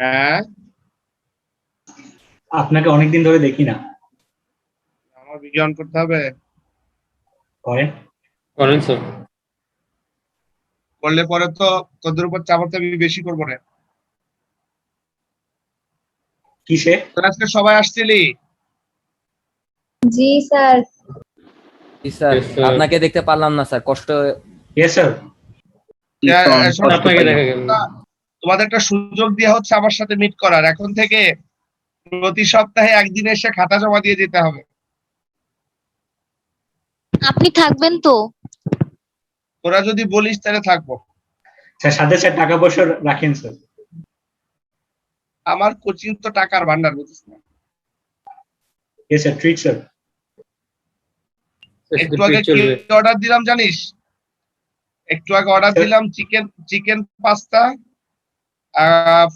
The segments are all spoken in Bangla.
হ্যাঁ, আপনাকে অনেকদিন ধরে দেখি না। আমার ভিডিও অন করতে হবে। করেন। করেন স্যার। করলে পরে তো তোদের উপর চাপাতে আমি বেশি করবো না। কিসে? তোরা আজকে সবাই আসছিলি? জি স্যার। জি স্যার, Yes, sir. আপনাকে দেখতে পারলাম না স্যার, কষ্ট। Yes sir. শোনো, আপনাকে দেখা গেল না। তোমাদের একটা সুযোগ দেওয়া হচ্ছে আমার সাথে মিট করার। এখন থেকে প্রতি সপ্তাহে একদিন এসে খাতা জমা দিয়ে যেতে হবে। আপনি থাকবেন তো? তোরা যদি বলিস তাহলে থাকবো। স্যার সাথে স্যার টাকা পয়সা রাখেন স্যার। আমার কোচিং তো টাকার ভান্ডার, বুঝিস না? Yes sir, treat sir. একটু আগে কি চলবে। অর্ডার দিলাম জানিস? একটু আগে অর্ডার দিলাম চিকেন পাস্তা,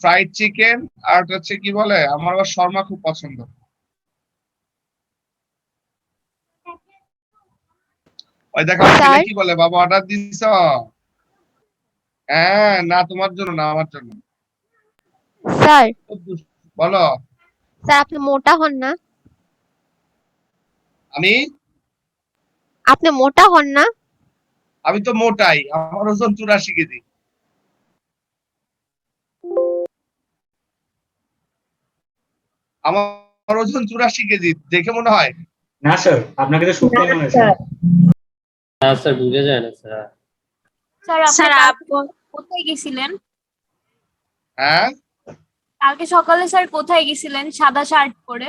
ফ্রাইড চিকেন, আর হচ্ছে কি বলে, আমার আবার শর্মা খুব পছন্দ। ওই দেখো আমার ছেলে স্যার? কি বলে, বাবা অর্ডার দিছ? হ্যাঁ, না তোমার জন্য না, আমার জন্য। স্যার, বলো। স্যার আপনি মোটা হন না? আমি আপনি মোটা হন না? আমি তো মোটাই, আমার ওজন 84 কেজি। আমার ওজন 84 কেজি, দেখে মনে হয়? না স্যার, আপনাকে তো শুকনো মনে হয় স্যার। না স্যার, বুঝা যায় না স্যার। স্যার আপনি কোথায় গেছিলেন? হ্যাঁ, কালকে সকালে স্যার কোথায় গেছিলেন সাদা শার্ট পরে?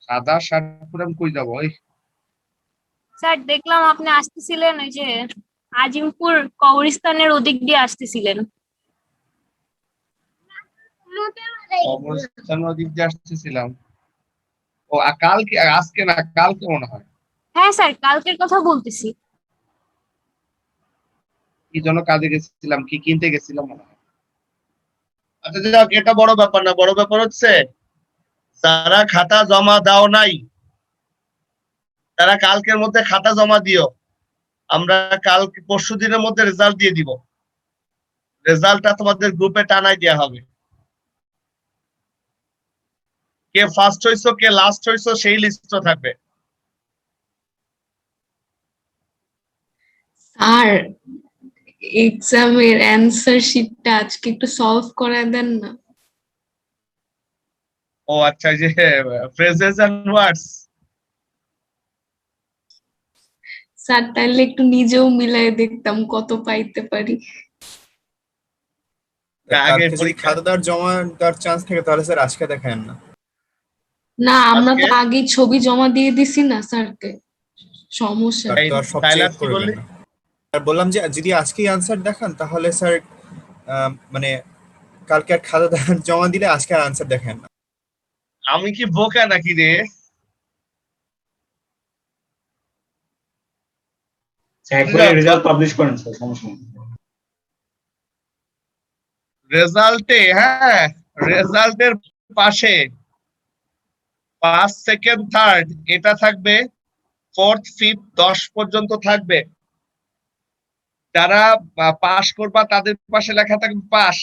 সাদা শার্ট পরে আমি কই যাবো? ওই স্যার দেখলাম আপনি আসতেছিলেন ওই যে আজিমপুর কবরস্থানের ওদিক দিয়ে আসতেছিলেন। অবস্থান দিক দিয়ে আসতেছিলাম। ও কালকে, আজকে না, কালকে মনে হয়। হ্যাঁ স্যার, কালকের কথা বলতেছি। কি জন্য কাজে গেছিলাম, কি কিনতে গেছিলাম মনে হয়। আচ্ছা যাক, এটা বড় ব্যাপার না। বড় ব্যাপার হচ্ছে যারা খাতা জমা দাও নাই তারা কালকের মধ্যে খাতা জমা দিও। আমরা কালকে পরশু দিনের মধ্যে রেজাল্ট দিয়ে দিব। রেজাল্টটা তোমাদের গ্রুপে টানাই দেওয়া হবে। কে ফার্স্ট হইছো কে লাস্ট হইছো সেই লিস্টও থাকবে। আর এক্সামের অ্যান্সার শিটটা আজকে একটু সলভ করে দেন না। ও আচ্ছা, এই যে ফ্রেজেস এন্ড ওয়ার্ডস। স্যার তাহলে একটু নিজেও মিলাই দেখতাম কত পাইতে পারি। আগে যদি খাতাদার জমা দেওয়ার চান্স থাকে তাহলে স্যার আজকে দেখায় না। না, আমরা তো আজকে? আগেই ছবি জমা দিয়ে দিছি না স্যারকে, সমস্যা স্যার তো আর সব তাইলে চেক আজকে করবেন বললি? না। আর বললাম যে যদি আজকেই আনসার দেখান তাহলে স্যার মানে কালকে আর খাতাদার জমা দিলে আজকে আর আনসার দেখান না। আমি কি বোকা নাকি রে? স্যার একবারে রেজাল্ট পাবলিশ করেন স্যার, সমস্যা নেই। রেজাল্টে, হ্যাঁ, রেজাল্টের পাশে ফার্স্ট সেকেন্ড থার্ড এটা থাকবে, ফোর্থ ফিফথ 10 পর্যন্ত থাকবে। যারা পাস করবা তাদের পাশে লেখা থাকবে পাস,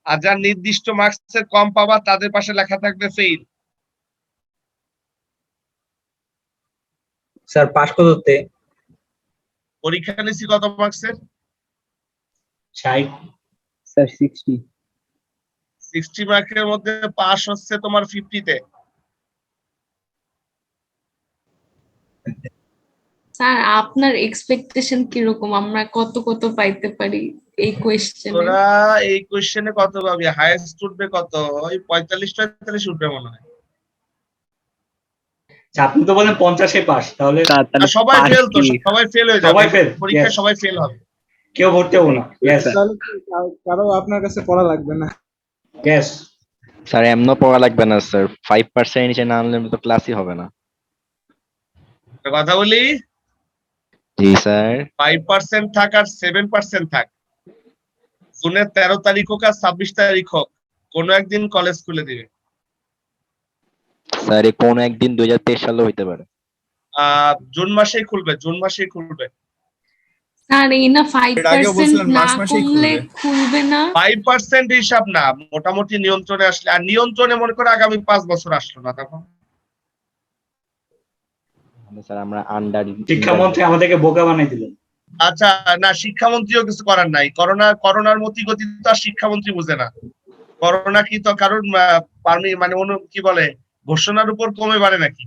আর যারা নির্দিষ্ট মার্কসের কম পাবা তাদের পাশে লেখা থাকবে ফেইল। স্যার পাস কততে? পরীক্ষা নিছি কত মার্কসের? 60 স্যার 60। 60 মার্কের মধ্যে পাস হচ্ছে তোমার 50-তে। স্যার আপনার এক্সপেকটেশন কিরকম, আমরা কত কত পাইতে পারি এই কোয়েশ্চেনে? তোরা এই কোশ্চেনে কত পাবি? হাইয়েস্ট উঠবে কত? ওই 45-43 উঠবে মনে হয়। আপনি তো বলেন 50-এ পাস, তাহলে আর সবাই ফেল তো, সবাই ফেল হয়ে যাবে সবাই fail, পরীক্ষায়, yes. সবাই ফেল হবে। কেউ ভর্তি হবো না। ইয়েস তাহলে কি কারো আপনার কাছে পড়া লাগবে না? ইয়েস। স্যার এমন পড়া লাগবে না স্যার, 5% নিচে না আনলে তো ক্লাসই হবে না। একটা কথা বলি, জি স্যার। 5% থাক আর 7% থাক, জুনের 13 তারিখ হোক আর 26 তারিখ হোক, কোনো একদিন কলেজ খুলে দিবে। স্যার কোন একদিন 2023 সালে হইতে পারে। জুন মাসেই খুলবে, জুন মাসেই খুলবে। স্যার এই না এর আগেও 5% বলছিলেন না মাস মাসেই কমলে খুলবে। খুলবে না। 5% হিসাব না, মোটামুটি নিয়ন্ত্রণে আসলে, আর নিয়ন্ত্রণে মনে করে আগামী 5 বছর আসলো না তখন। স্যার আমরা আন্ডার শিক্ষামন্ত্রী আমাদেরকে বোকা বানাই দিলেন। আচ্ছা, না শিক্ষামন্ত্রীও কিছু করার নাই, করোনার মতিগতি তো আর শিক্ষামন্ত্রী বুঝে না। করোনা কি তো কারণ মানে কি বলে ঘোষণার উপর কমে বাড়ে নাকি?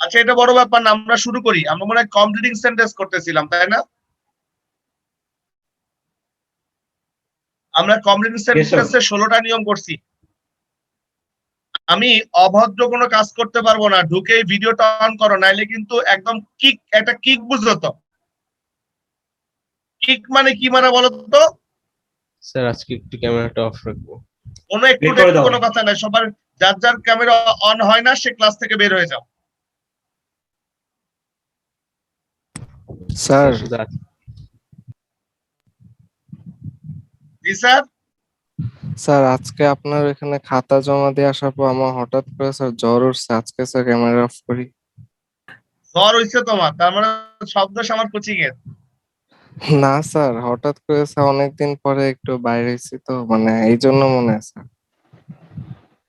আচ্ছা, এটা বড় ব্যাপার না, আমরা শুরু করি। আমরা মনে হয় কমপ্লিটিং সেন্টেন্স করতেছিলাম, তাই না? আমরা কমপ্লিটিং সেন্টেন্সে 16টা নিয়ম করছি। আমি অভদ্র কোনো কাজ করতে পারবো না, ঢুকেই ভিডিওটা অন করো, নাইলে কিন্তু একদম একটা কিক বুঝলো তো? কিক মানে কি মানে বলো তো? স্যার আজকে একটু ক্যামেরাটা অফ রাখবো। কোনো একটু বের করে দাও। কোনো কথা নাই, সবার যার যার ক্যামেরা অন হয় না সে ক্লাস থেকে বের হয়ে যাও। স্যার শুধু জি স্যার। স্যার আজকে আপনার এখানে খাতা জমা দিয়ে আসার পর আমার হঠাৎ করে স্যার জ্বর উঠছে, আজকে স্যার ক্যামেরা অফ করি। জ্বর হইছে তোমার, তার মানে শব্দ আমার কোচিং এর? না স্যার, হঠাৎ করে স্যার অনেকদিন পরে একটু বাইরে এসেছি তো, মানে এই জন্য মনে হয় স্যার।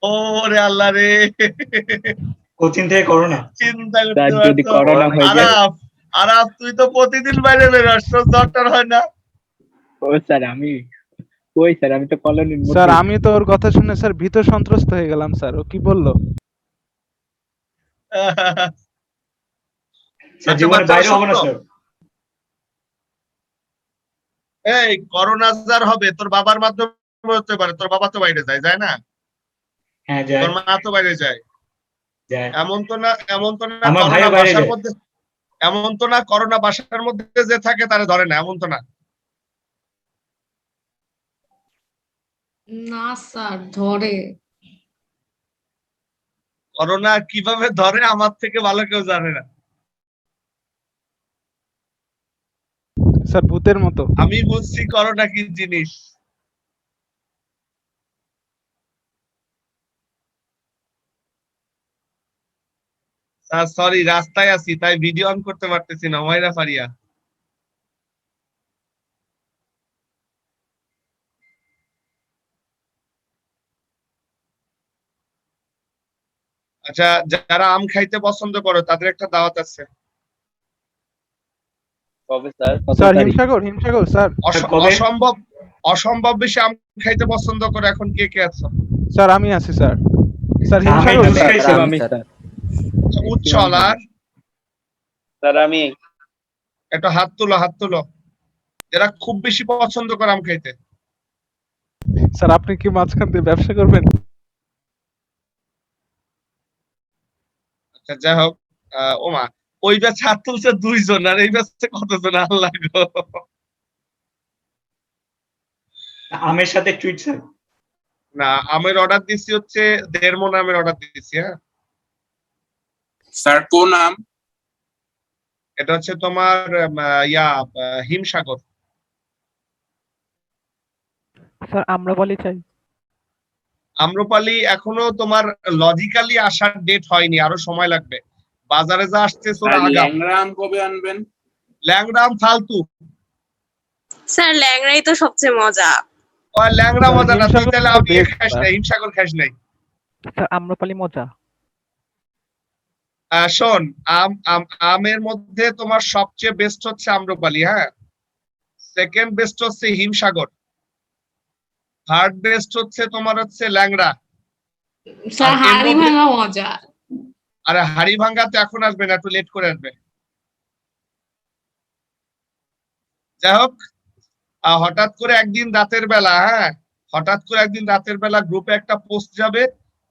ও রে আল্লাহ রে, কোচিং থেকে করোনা। চিন্তা করতে স্যার যদি পারছো? করোনা হয়ে যায়। আরাফ তুই তো প্রতিদিন বাইরে বেরোস, তোর জ্বরটার হয় না? ও স্যার আমি তো কলোনির স্যার আমি তো ওর কথা শুনে স্যার ভীত সন্ত্রস্ত হয়ে গেলাম স্যার, ও কি বললো? স্যার জীবনে বাইরে হবে না স্যার। এই করোনা যার হবে তোর বাবার মাধ্যমে হতে পারে, তোর বাবা তো বাইরে যায় না? হ্যাঁ যায়। তোর মা তো বাইরে যায়। যায়। এমন তো না আমার ভাইও করোনা বাইরে বাসার যায়। মধ্যে, এমন তো না করোনা বাসার মধ্যে যে থাকে তারে ধরে না, এমন তো না। না স্যার ধরে। করোনা কিভাবে ধরে আমার থেকে ভালো কেউ জানে না। স্যার ভূতের মতো। আমি বুঝছি করোনা কি জিনিস। স্যার সরি, রাস্তায় আছি তাই ভিডিও অন করতে পারতেছি না, ওয়াইরা ফারিয়া। আচ্ছা, যারা আম খাইতে পছন্দ করো তাদের একটা দাওয়াত আছে। Sir Himsagar sir. অসম্ভব বেশি আম খাইতে পছন্দ করে, এখন কে কে আছো? স্যার আমি আছি স্যার। স্যার আমি হিমসাগর তো স্যার। খাইছিলাম। আমি উচ্ছল আর স্যার আমি একটা হাত তুলো যারা খুব বেশি পছন্দ করে আম খাইতে। স্যার আপনি কি মাঝখান দিয়ে ব্যবসা করবেন? আচ্ছা যাই হোক, ওমা ওই ব্যাচ হাত তুলছে 2 জন, আর এই ব্যাচে কতজন আল্লাহ গো। আমের সাথে টুইট স্যার। না, আমের অর্ডার দিছি হচ্ছে 1.5 মণ আমের অর্ডার দিছি। হ্যাঁ স্যার কোন নাম? এটা হচ্ছে তোমার হিমসাগর। স্যার আম্রপালি চাই। আম্রপালি এখনো তোমার লজিক্যালি আসার ডেট হয়নি, আরো সময় লাগবে। বাজারে যা আসছে স্যার ল্যাংড়া আম কবে আনবেন? ল্যাংড়া আম ফালতু। স্যার ল্যাংড়াই তো সবচেয়ে মজা। ওই ল্যাংড়া মজা না, তুই তাহলে আমি হিমসাগর খাস নাই, হিমসাগর খাস নাই। স্যার আম্রপালি মজা। শোন, আমের মধ্যে তোমার সবচেয়ে বেস্ট হচ্ছে আম্রপালি, হ্যাঁ। সেকেন্ড বেস্ট হচ্ছে হিমসাগর। থার্ড বেস্ট হচ্ছে তোমার হচ্ছে ল্যাংড়া। স্যার হাড়ি ভাঙা মজা। আরে হাড়ি ভাঙ্গা তো এখন আসবে না, একটু লেট করে আসবে। যাই হোক, হঠাৎ করে একদিন রাতের বেলা গ্রুপে একটা পোস্ট যাবে,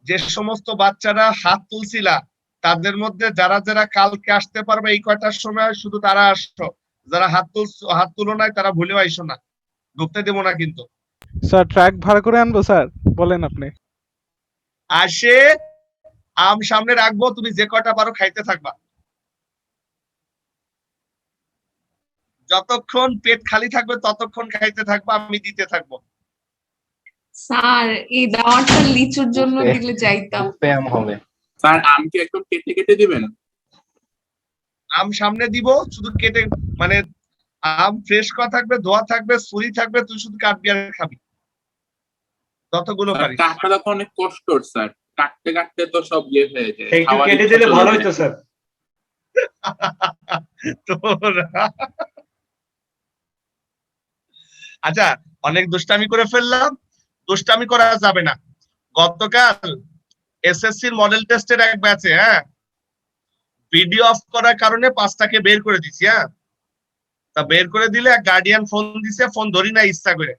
যে সমস্ত বাচ্চারা হাত তুলছিলা তাদের মধ্যে যারা যারা কালকে আসতে পারবে এই কয়টার সময় শুধু তারা আসছো, যারা হাত তুলো নাই তারা ভুলেও আইসো না, ঢুকতে দেবো না কিন্তু। স্যার ট্রাক ভাড়া করে আনবো স্যার, বলেন আপনি। আসে আম সামনে রাখবো, তুমি যে কয়টা পারো খাইতে থাকবা, যতক্ষণ পেট খালি থাকবে ততক্ষণ খাইতে থাকবা, আমি দিতে থাকবো। স্যার এই দাওয়াতটা লিচুর জন্য দিলে যাইতাম। প্যাম হবে। স্যার আম কি একদম কেটে কেটে দিবেন? আম সামনে দিব, শুধু কেটে মানে আম ফ্রেশ করা থাকবে, ধোয়া থাকবে, ছুরি থাকবে, তুই শুধু কাটবি আর খাবি যতগুলো স্যার পারিস। কাটাটা তো অনেক কষ্টর স্যার, কাটতে কাটতে তো সব ইয়ে হয়ে যায়, একটু খাওয়ার কেটে ইচ্ছা দিলে চলে ভালো যায়। হতো স্যার। তোরা আচ্ছা, অনেক দুষ্টামি করে ফেললাম, দুষ্টামি করা যাবে না। গতকাল এসএসসির মডেল টেস্টের এক ব্যাচে, হ্যাঁ, ভিডিও অফ করার কারণে 5টাকে বের করে দিছি। হ্যাঁ, তা বের করে দিলে এক গার্ডিয়ান ফোন দিছে, ফোন ধরি না ইচ্ছা করে।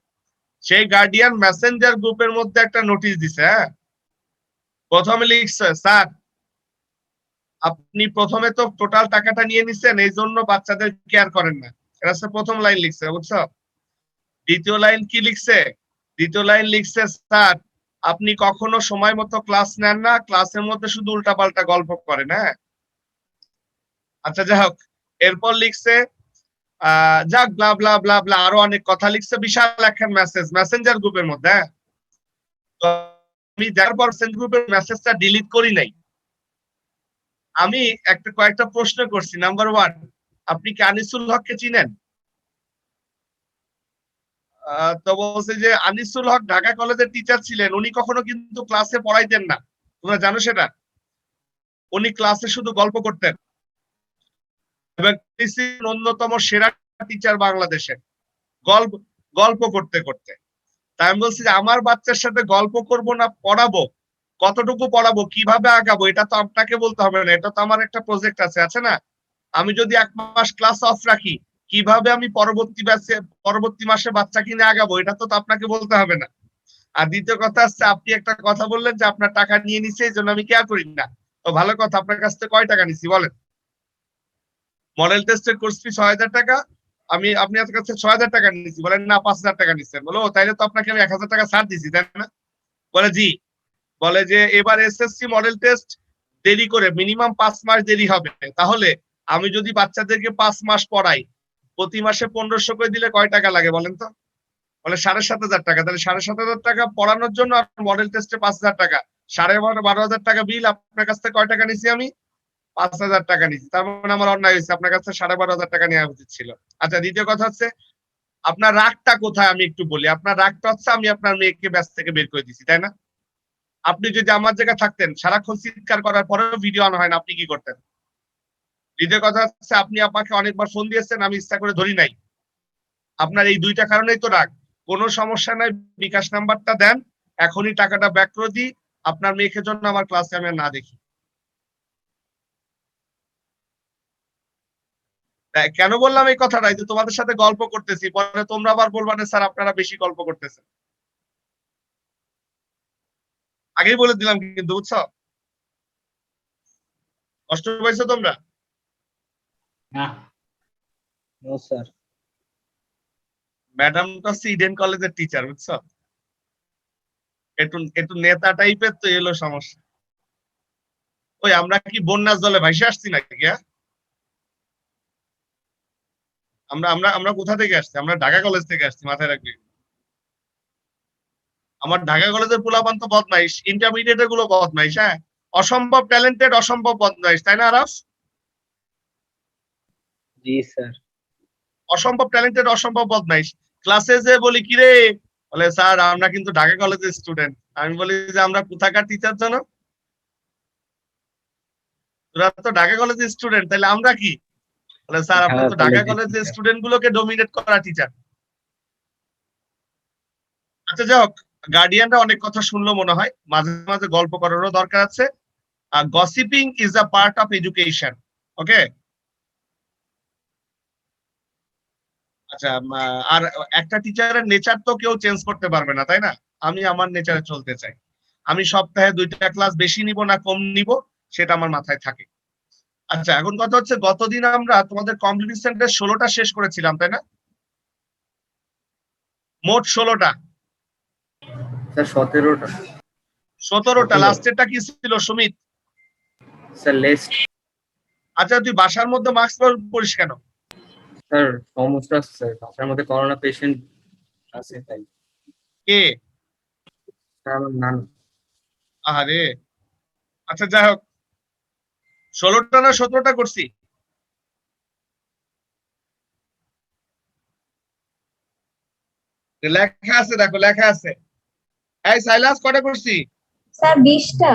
সেই গার্ডিয়ান মেসেঞ্জার গ্রুপের মধ্যে একটা নোটিশ দিছে। হ্যাঁ, প্রথমে লিখছে, স্যার আপনি প্রথমে তো টোটাল টাকাটা নিয়ে নিছেন, এই জন্য বাচ্চাদের কেয়ার করেন না। এটা হচ্ছে প্রথম লাইন লিখছে, বুঝছো? দ্বিতীয় লাইন কি লিখছে? দ্বিতীয় লাইন লিখছে, স্যার আপনি কখনো সময় মতো ক্লাস নেন না, ক্লাসের মধ্যে শুধু উল্টাপাল্টা গল্প করেন। হ্যাঁ, আচ্ছা যাই হোক, এরপর লিখছে যাক ব্লা ব্লা ব্লা ব্লা, আরো অনেক কথা লিখছে, বিশাল একখান মেসেজ মেসেঞ্জার গ্রুপের মধ্যে। হ্যাঁ, তো আমি যার পর মেসেঞ্জার গ্রুপের মেসেজটা ডিলিট করি নাই। আমি কয়েকটা প্রশ্ন করছি। নাম্বার 1, আপনি কি আনিসুল হককে চিনেন? তো বলছে যে আনিসুল হক ঢাকা কলেজের টিচার ছিলেন, উনি কখনো কিন্তু ক্লাসে পড়াইতেন না, তোমরা জানো সেটা? উনি ক্লাসে শুধু গল্প করতেন এবং অন্যতম সেরা টিচার বাংলাদেশে, গল্প গল্প করতে করতে। তাই আমি বলছি যে আমার বাচ্চার সাথে গল্প করব না পড়াবো, কতটুকু পড়াবো, কিভাবে আগাবো, এটা তো আপনাকে বলতে হবে না, এটা তো আমার একটা প্রজেক্ট আছে না? আমি যদি 1 মাস ক্লাস অফ রাখি, কিভাবে আমি পরবর্তী মাসে বাচ্চা কিনে আগাবো, এটা তো আপনাকে বলতে হবে না। আর দ্বিতীয় কথা হচ্ছে, আপনি একটা কথা বললেন যে আপনার টাকা নিয়ে নিছে, এই জন্য আমি কেয়ার করি না। তো ভালো কথা, আপনার কাছ থেকে কয় টাকা নিছি বলেন? মডেল টেস্টের কোর্স ফি 6,000 টাকা, আপনি আপনার কাছে 6,000 টাকা নিছি, বলেন না 5,000 টাকা নিচ্ছেন। বলো তাইলে তো আপনাকে আমি 1,000 টাকা ছাড় দিছি, তাই না? বলে জি। বলে যে এবার এসএসসি মডেল টেস্ট দেরি করে, মিনিমাম 5 মাস দেরি হবে, তাহলে আমি যদি বাচ্চাদেরকে 5 মাস পড়াই, প্রতি মাসে 1500 করে দিলে কয় টাকা লাগে বলেন তো? বলে 7,500 টাকা। তাহলে 7,500 টাকা পড়ানোর জন্য আর মডেল টেস্টে 5,000 টাকা, 12,500 টাকা বিল। আপনার কাছ থেকে কয় টাকা নিছি আমি? 5,000 টাকা নিছি। তার মানে আমার অন্যায় হয়েছে, আপনার কাছে 12,500 টাকা নেওয়া উচিত ছিল। আচ্ছা, দ্বিতীয় কথা হচ্ছে, আপনার রাগটা কোথায় আমি একটু বলি। আপনার রাগটা হচ্ছে আমি আপনার মেয়েকে ব্যাচ থেকে বের করে দিছি, তাই না? আপনি যদি আমার জায়গায় থাকতেন, সারাক্ষণ চিৎকার করার পরেও ভিডিও অন হয় না, আপনি কি করতেন? দ্বিতীয় কথা হচ্ছে, আপনি আমাকে অনেকবার ফোন দিয়েছেন, আমি ইচ্ছা করে ধরি নাই। আপনার এই 2টা কারণেই তো রাগ। কোনো সমস্যা নাই, বিকাশ নাম্বারটা দেন, এখনই টাকাটা ব্যাক করে দিই, আপনার মেয়েকে জন্য আমার ক্লাসে আমি না দেখি। কেন বললাম এই কথাটা? যে তোমাদের সাথে গল্প করতেছি, পরে তোমরা আবার বলবা না স্যার আপনারা বেশি গল্প করতেছেন। আগেই বলে দিলাম কিন্তু, বুঝছো? কষ্ট পাইছো তোমরা? না নো স্যার। ম্যাডামটা হচ্ছে ইডেন কলেজের টিচার, বুঝছো? একটু একটু নেতা টাইপের, তো এলো সমস্যা। ওই আমরা কি বন্যার জলে ভাইসে আসছি নাকি? হ্যাঁ, আমরা আমরা আমরা কোথা থেকে আসছি? আমরা ঢাকা কলেজ থেকে আসছি, মাথায় রাখবি। আমার ঢাকা কলেজের পোলাপান তো বদমাইশ, ইন্টারমিডিয়েটের গুলো বদমাইশ। হ্যাঁ, অসম্ভব ট্যালেন্টেড, অসম্ভব বদমাইশ, তাই না আরাফ? জি স্যার। অসম্ভব ট্যালেন্টেড, অসম্ভব বদমাইশ। ক্লাসে যে বলি কি রে, বলে স্যার আমরা কিন্তু ঢাকা কলেজের স্টুডেন্ট। আমি বলি যে আমরা কোথাকার টিচার জানো? তোরা তো ঢাকা কলেজের স্টুডেন্ট, তাহলে আমরা কি? বলে স্যার আপনি তো ঢাকা কলেজের স্টুডেন্ট গুলোকে ডোমিনেট করা টিচার। আচ্ছা যাই হোক, গার্ডিয়ানরা অনেক কথা শুনলো মনে হয়, মাঝে মাঝে গল্প করারও দরকার আছে। Gossiping is a part of education. Okay, আচ্ছা। আর একটা টিচারের নেচার তো কেউ চেঞ্জ করতে পারবে না, তাই না? আমি আমার নেচারে চলতে চাই। আমি সপ্তাহে 2টা ক্লাস বেশি নিব না কম নিব, সেটা আমার মাথায় থাকে। আচ্ছা, এখন কথা হচ্ছে, গতদিন আমরা তোমাদের কমিউনিটি সেন্টার 16টা শেষ করেছিলাম, তাই না? মোট 16টা। স্যার 17টা। 17টা। লাস্টেরটা কি ছিল সুমিত? Sir least. আচ্ছা, তুই বাসার মধ্যে মাস্ক পরিস কেন? স্যার সমস্যা আছে স্যার, বাসার মধ্যে করোনা পেশেন্ট আছে তাই। কে? স্যার আমার নানু। আরে আচ্ছা, যাই হোক, 16টা না 17টা করছি? লেখা আছে, দেখো লেখা আছে। এই সাইলাস কটা করছি? স্যার 20টা।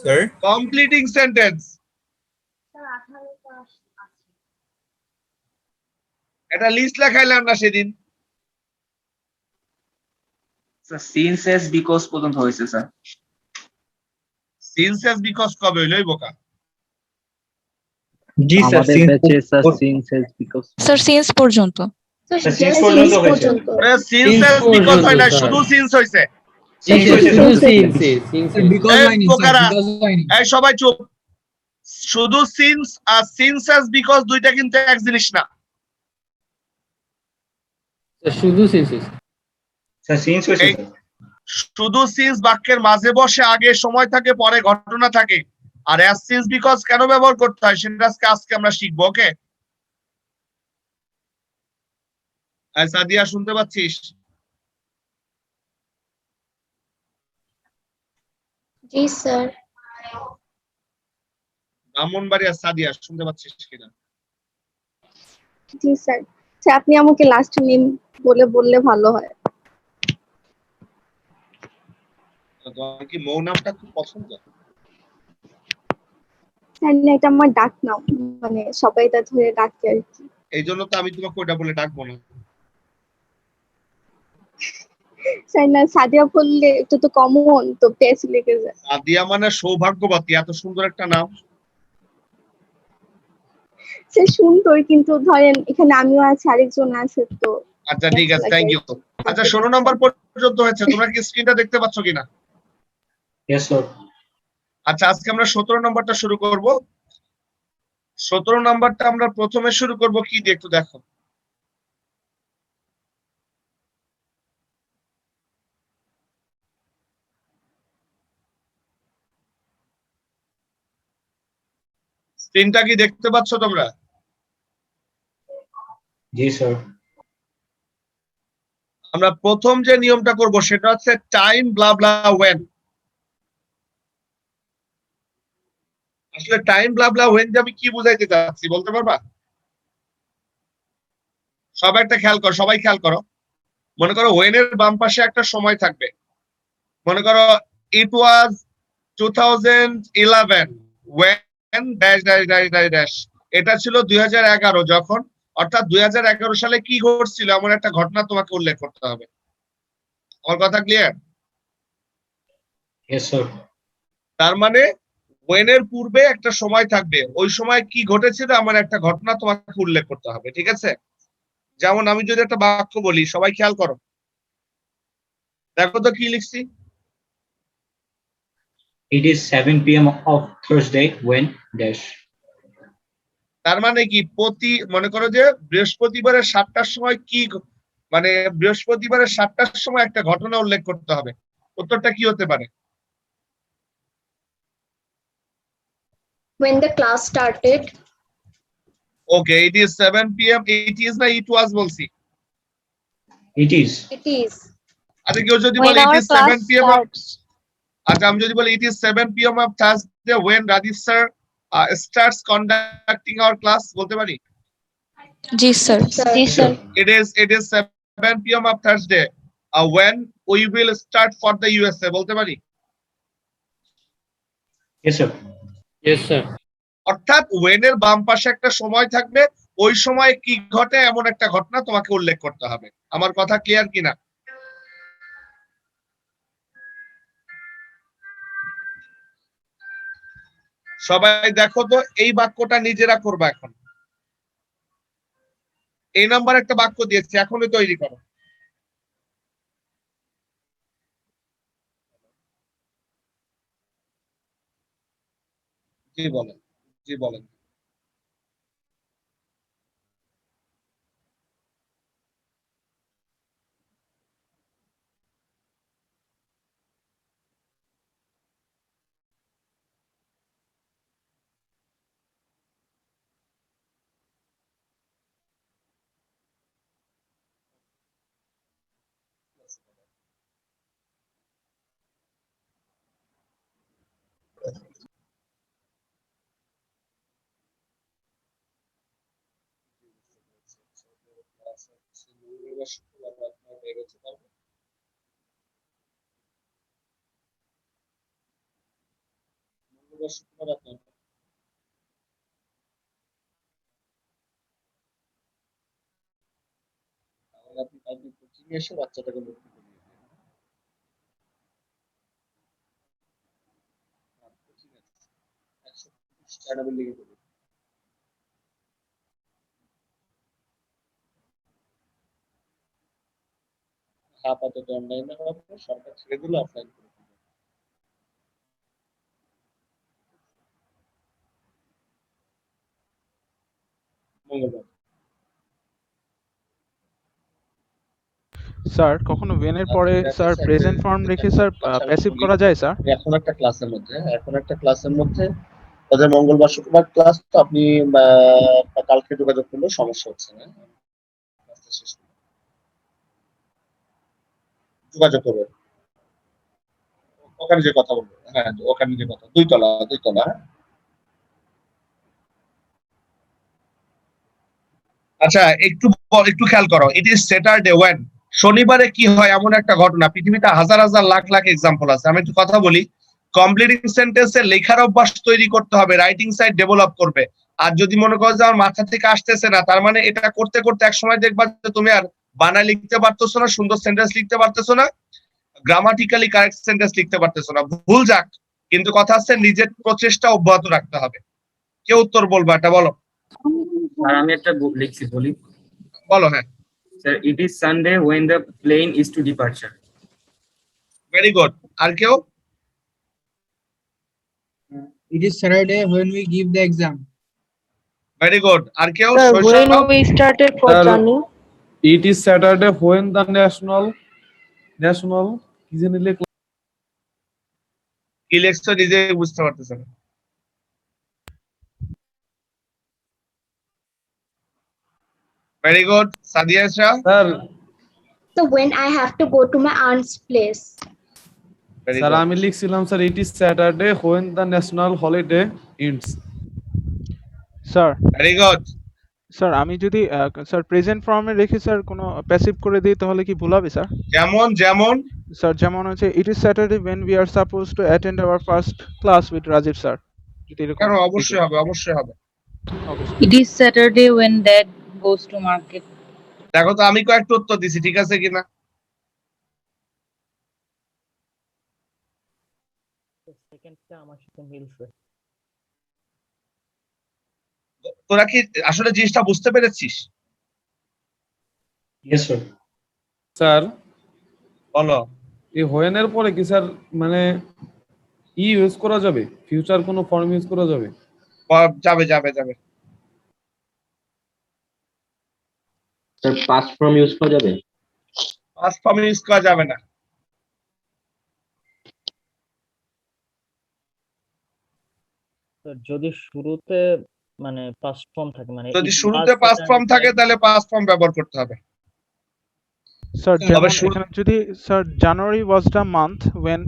Sir completing sentence. এটা লিস্ট লেখাইলাম না সেদিন। স্যার সিন্স এস বিকজ পর্যন্ত হয়েছে স্যার। সিন্স এস বিকজ কবে হইলো এই বোকা? জি স্যার, আমাদের ব্যাচে sir since as because sir since পর্যন্ত। সিন্স পর্যন্ত হয়েছে। সিন্স এস বিকজ হয় না, শুধু সিন্স হইছে। এই বোকারা, এই সবাই চুপ। শুধু সিন্স আর সিন্স এস বিকজ দুইটা কিন্তু এক জিনিস না। স্যার সিন্স হয়েছে এই স্যার। শুধু সিন্স বাক্যের মাঝে বসে আগে সময় থাকে, পরে ঘটনা থাকে। আর অ্যাজ সিন্স বিকজ কেন ব্যবহার করতে হয় সেটা আজকে আমরা শিখবো। ওকে, সাদিয়া শুনতে পাচ্ছিস? জি স্যার। ব্রাহ্মণবাড়িয়া সাদিয়া শুনতে পাচ্ছিস কিনা? জি স্যার। আপনি আমাকে লাস্ট নেম বললে ভালো হয়। তোমার কি মৌ নামটা খুব পছন্দ? স্যার না, এটা আমার ডাক নাম, মানে সবাই এটা ধরে ডাকে আর কি। এই জন্য তো আমি তোমাকে ওটা বলে ডাকবো না। স্যার না, সাদিয়া বললে এটা তো কমন, তো পেজ লেগে যায়। সাদিয়া মানে সৌভাগ্যবতী, এত সুন্দর একটা নাম। স্যার সুন্দর, কিন্তু ধরেন এখানে আমিও আছি, আরেকজন আছে, তো আচ্ছা ঠিক আছে, থ্যাংক ইউ। আচ্ছা 16 নম্বর পর্যন্ত হয়েছে, তোমরা কি স্ক্রিনটা দেখতে পাচ্ছ কিনা? Yes sir. আচ্ছা আজকে আমরা 17 নম্বরটা শুরু করব। 17 নম্বরটা আমরা প্রথমে শুরু করব কি দিয়ে একটু দেখো। স্ক্রিনটা কি দেখতে পাচ্ছ তোমরা? জি স্যার। আমরা প্রথম যে নিয়মটা করব সেটা হচ্ছে টাইম ব্লা ব্লা ওয়েন। আসলে টাইম ব্লা ব্লা ওয়েন যে আমি কি বুঝাইতে চাচ্ছি বলতে পারবা? সবাই একটা খেয়াল করো, সবাই খেয়াল করো। মনে করো ওয়েন এর বাম পাশে একটা সময় থাকবে। মনে করো ইট ওয়াজ 2011 when dash dash dash dash dash. এটা ছিল 2011 যখন, অর্থাৎ 2011 সালে কি ঘটছিল এমন একটা ঘটনা তোমাকে উল্লেখ করতে হবে। আমার কথা ক্লিয়ার? Yes sir. তার মানে ওয়েন এর পূর্বে একটা সময় থাকবে, ওই সময় কি ঘটেছিল এমন একটা ঘটনা তোমাকে উল্লেখ করতে হবে, ঠিক আছে? যেমন আমি যদি একটা বাক্য বলি, সবাই খেয়াল করো, দেখো তো কি লিখছি। It is 7 p.m. of Thursday when dash. তার মানে কি মনে করো যে বৃহস্পতিবারের 7টার সময় কি মানে বৃহস্পতিবারের 7টার সময় একটা ঘটনা উল্লেখ করতে হবে। উত্তরটা কি হতে পারে? When the class started. Okay, it is 7 p.m. it is না it was বলছি? It is. It is. আচ্ছা কেউ যদি When বলে it our is class 7 p.m. starts. আচ্ছা আমি যদি বলি it is 7 p.m. of Thursday when Rajiv sir starts conducting our class, বলতে পারি? জি স্যার। জি sir. It is 7 p.m. of Thursday when we will start for the USA, বলতে পারি? Yes sir. Yes sir. অর্থাৎ ওয়েন এর বাম পাশে একটা সময় থাকবে, ওই সময় কি ঘটে এমন একটা ঘটনা তোমাকে উল্লেখ করতে হবে। আমার কথা ক্লিয়ার কিনা? সবাই দেখো তো, এই বাক্যটা নিজেরা করবা এখন। এই নাম্বার একটা বাক্য দিয়েছি, এখনই তৈরি করো। জি বলেন, জি বলেন। মঙ্গলবার শুক্রবার রাত 9টায় গেছে পারবে? মঙ্গলবার শুক্রবার রাত 9টা। তাহলে আপনি কালকে কোচিং এসে বাচ্চাটাকে ভর্তি করিয়ে দিন। কোচিং আছে 125 টাকা লিখে দেবেন। আপাতত অনলাইনে হবে, সরকার ছেড়ে দিলে অফলাইন করে দিবে। মঙ্গলবার। স্যার কখনো when এর পরে দেখো স্যার স্যার, প্রেজেন্ট ফর্ম রেখে স্যার কথা আমি প্যাসিভ বলি। করা যায় স্যার? আমি এখন একটা ক্লাসের মধ্যে ওদের মঙ্গলবার শুক্রবার ক্লাস, তো আপনি কালকে যোগাযোগ করলে সমস্যা হচ্ছে না। ক্লাসটা শেষ করে যোগাযোগ করবে, ওখানে যে কথা বলবো। হ্যাঁ, ওখানে যে কথা, 2 তলা। হ্যাঁ? আচ্ছা, একটু খেয়াল করো। ইট ইজ স্যাটারডে ওয়েন, শনিবারে কি হয় এমন একটা ঘটনা। পৃথিবীতে হাজার হাজার লাখ লাখ এক্সাম্পল আছে। আমি একটু কথা বলি। কমপ্লিটিং সেন্টেন্সে লেখার অভ্যাস তৈরি করতে হবে, রাইটিং সাইড ডেভেলপ করবে। আর যদি মনে করো যে আমার মাথা থেকে আসতেছে না, তার মানে এটা করতে করতে এক সময় দেখবা যে তুমি আর বানান লিখতে পারতেছো না, সুন্দর সেন্টেন্স লিখতে পারতেছো না, গ্রামাটিক্যালি কারেক্ট সেন্টেন্স লিখতে পারতেছো না। ভুল যাক, কিন্তু কথা হচ্ছে নিজের প্রচেষ্টা অব্যাহত রাখতে হবে। কে উত্তর বলবা, এটা বলো। স্যার আমি একটা লিখছি, বলি। বলো। হ্যাঁ, sir it is Sunday when the plane is to departure. Very good. আর কেউ? It is Saturday when we give the exam. Very good. আর কেউ? when we started for journey. It is Saturday when the national কি জানি লিখলাম। কি লেখছো নিজে বুঝতে পারতেছে না। Very good. Sadia Shah? Sir So when I have to go to my aunt's place. Very sir good. আমি লিখছিলাম sir it is Saturday when the national holiday ends. Sir Very good. Sir আমি যদি স্যার প্রেজেন্ট ফর্মে রেখে স্যার কোনো প্যাসিভ করে দিই তাহলে কি ভুল হবে স্যার? যেমন স্যার যেমন হচ্ছে ইট is Saturday when we are supposed to attend our first class with Rajib sir. যদি এরকম কেন? অবশ্যই হবে। ওকে It is Saturday when dad goes to market. দেখো তো আমি কয়েকটা উত্তর দিছি, ঠিক আছে কিনা? সেকেন্ডটা আমার সাথে মিলছে। তোরা কি আসলে জিনিসটা বুঝতে পেরেছিস? Yes sir. স্যার বলো। এই when এর পরে কি স্যার মানে ইউজ করা যাবে? ফিউচার কোনো ফর্ম ইউজ করা যাবে? যাবে। স্যার পাস্ট ফর্ম ইউজ করা যাবে? পাস্ট ফর্ম ইউজ করা যাবে না। যদি শুরুতে মানে পাস্ট ফর্ম থাকে, মানে যদি শুরুতে পাস্ট ফর্ম থাকে তাহলে পাস্ট ফর্ম ব্যবহার করতে হবে। স্যার তবে যেমন এখানে যদি sir January was the month when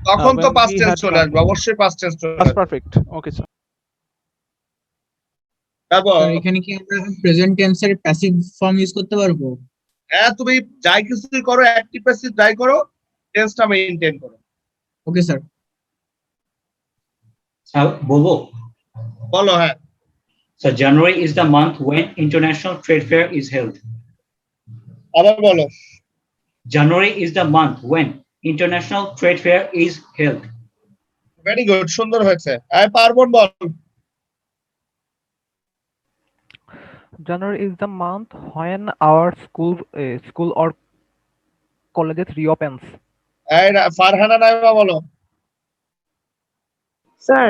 তখন তো when past we tense had চলে আসবে, অবশ্যই পাস্ট টেন্স চলে That's আসবে। perfect. Okay, sir. তারপর স্যার এখানে কি আমরা প্রেজেন্ট টেন্সের প্যাসিভ ফর্ম ইউজ করতে পারবো? হ্যাঁ, তুমি যাই কিছুই করো, অ্যাক্টিভ প্যাসিভ যাই করো, টেন্সটা মেইনটেইন করো। Okay sir. স্যার বলবো? বলো। হ্যাঁ। Sir January is the month when international trade fair is held. আবার বলো। January is the month when international trade fair is held. Very good, সুন্দর হয়েছে। পার্বণ বল। January is the month when our school or colleges reopens. Farhana Naima বলো। Sir,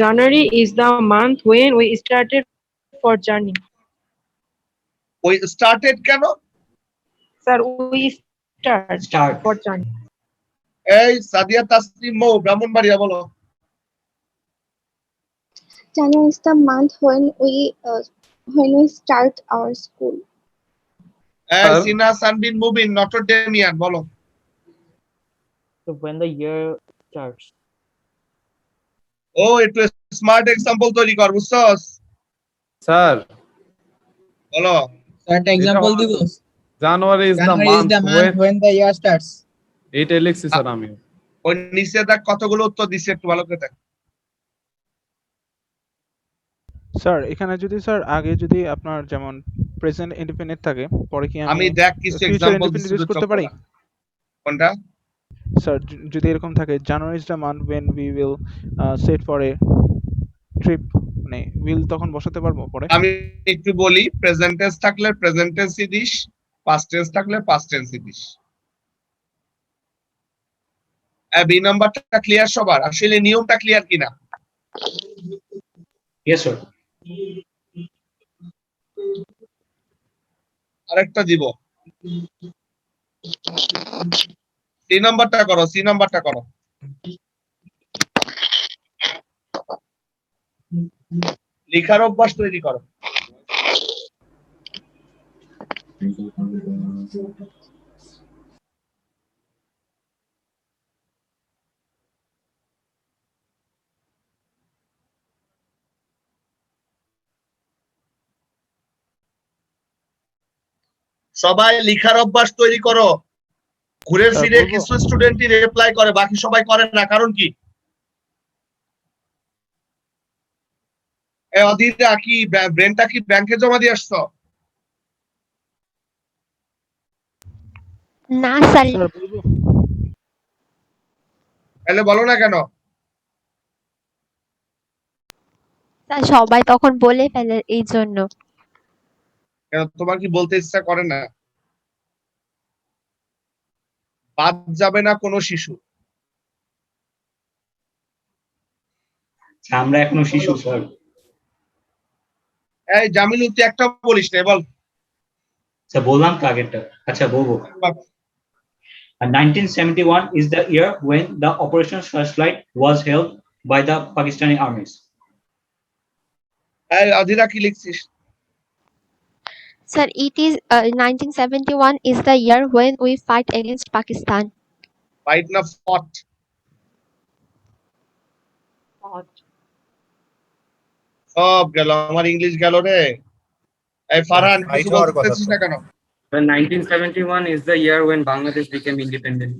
January is the month when we started for journey. ওই স্টার্টেড কেন? Sir, we Start. for journey. এই সাদিয়া তাসনিম মৌ ব্রাহ্মণবাড়িয়া বলো। January is the month when we start our school. এই সিনা সানবিন মুবিন নটর ডেমিয়ান বলো। So when the year starts. ও একটু স্মার্ট এক্সাম্পল তৈরি কর, বুঝছস? স্যার বলো। স্যার একটা এক্সাম্পল দিব? January is the January is month the month when the year starts. এইটাই লিখছি স্যার আমি। ওই নিচে দেখ কতগুলো উত্তর দিছে, একটু ভালো করে দেখ। স্যার এখানে যদি স্যার আগে যদি আপনার যেমন প্রেজেন্ট ইনডিফিনিট থাকে, পরে কি আমি আমি দেখ কিছু ফিউচার এক্সাম্পল ইনডিফিনিট দিছি ইউজ তো, করতে চোখ পারি? খোলা। কোনটা? স্যার যদি এরকম থাকে January is the month when we will set for a trip, মানে উইল তখন বসাতে পারবো পরে? আমি একটু বলি, প্রেজেন্ট টেন্স থাকলে প্রেজেন্ট টেন্সই দিস, পাস্ট টেন্স থাকলে পাস্ট টেন্সই দিস। বি নাম্বারটা ক্লিয়ার সবার? আসলে নিয়মটা ক্লিয়ার কিনা? Yes, sir. আরেকটা দিব, সি নাম্বারটা করো, সি নাম্বারটা করো। লেখার অভ্যাস তৈরি করো। সবাই লেখার অভ্যাস তৈরি করো। ঘুরে স্যার ফিরে বলবো? কিছু স্টুডেন্টই রিপ্লাই করে, বাকি সবাই করে না, কারণ কি? অধীরটা কি ব্রেনটা কি ব্যাংকে জমা দিয়ে আসছো? না স্যার, স্যার বলবো? তাহলে বলো না কেন? স্যার সবাই তখন বলে ফেলে এই জন্য। কেন তোমার কি বলতে ইচ্ছা করে না? বাদ যাবে না কোনো শিশু। আমরা এখনো শিশু স্যার। এই জামিলুল, তুই একটা বলিস না, বল। স্যার বললাম তো আগেরটা। আচ্ছা বলবো। 1971 is the year when the Operation Searchlight was held by the Pakistani armies. এই অধীরা কি লিখছিস? Sir, it is 1971 is the year when we fight against Pakistan. Fight না ফট? সব গেল, আমার ইংলিশ গেল রে। এই ফারহান ফাইট কিছু হওয়ার কথা বলতেছিস তো। না কেন? Sir, 1971 is the year when Bangladesh became independent.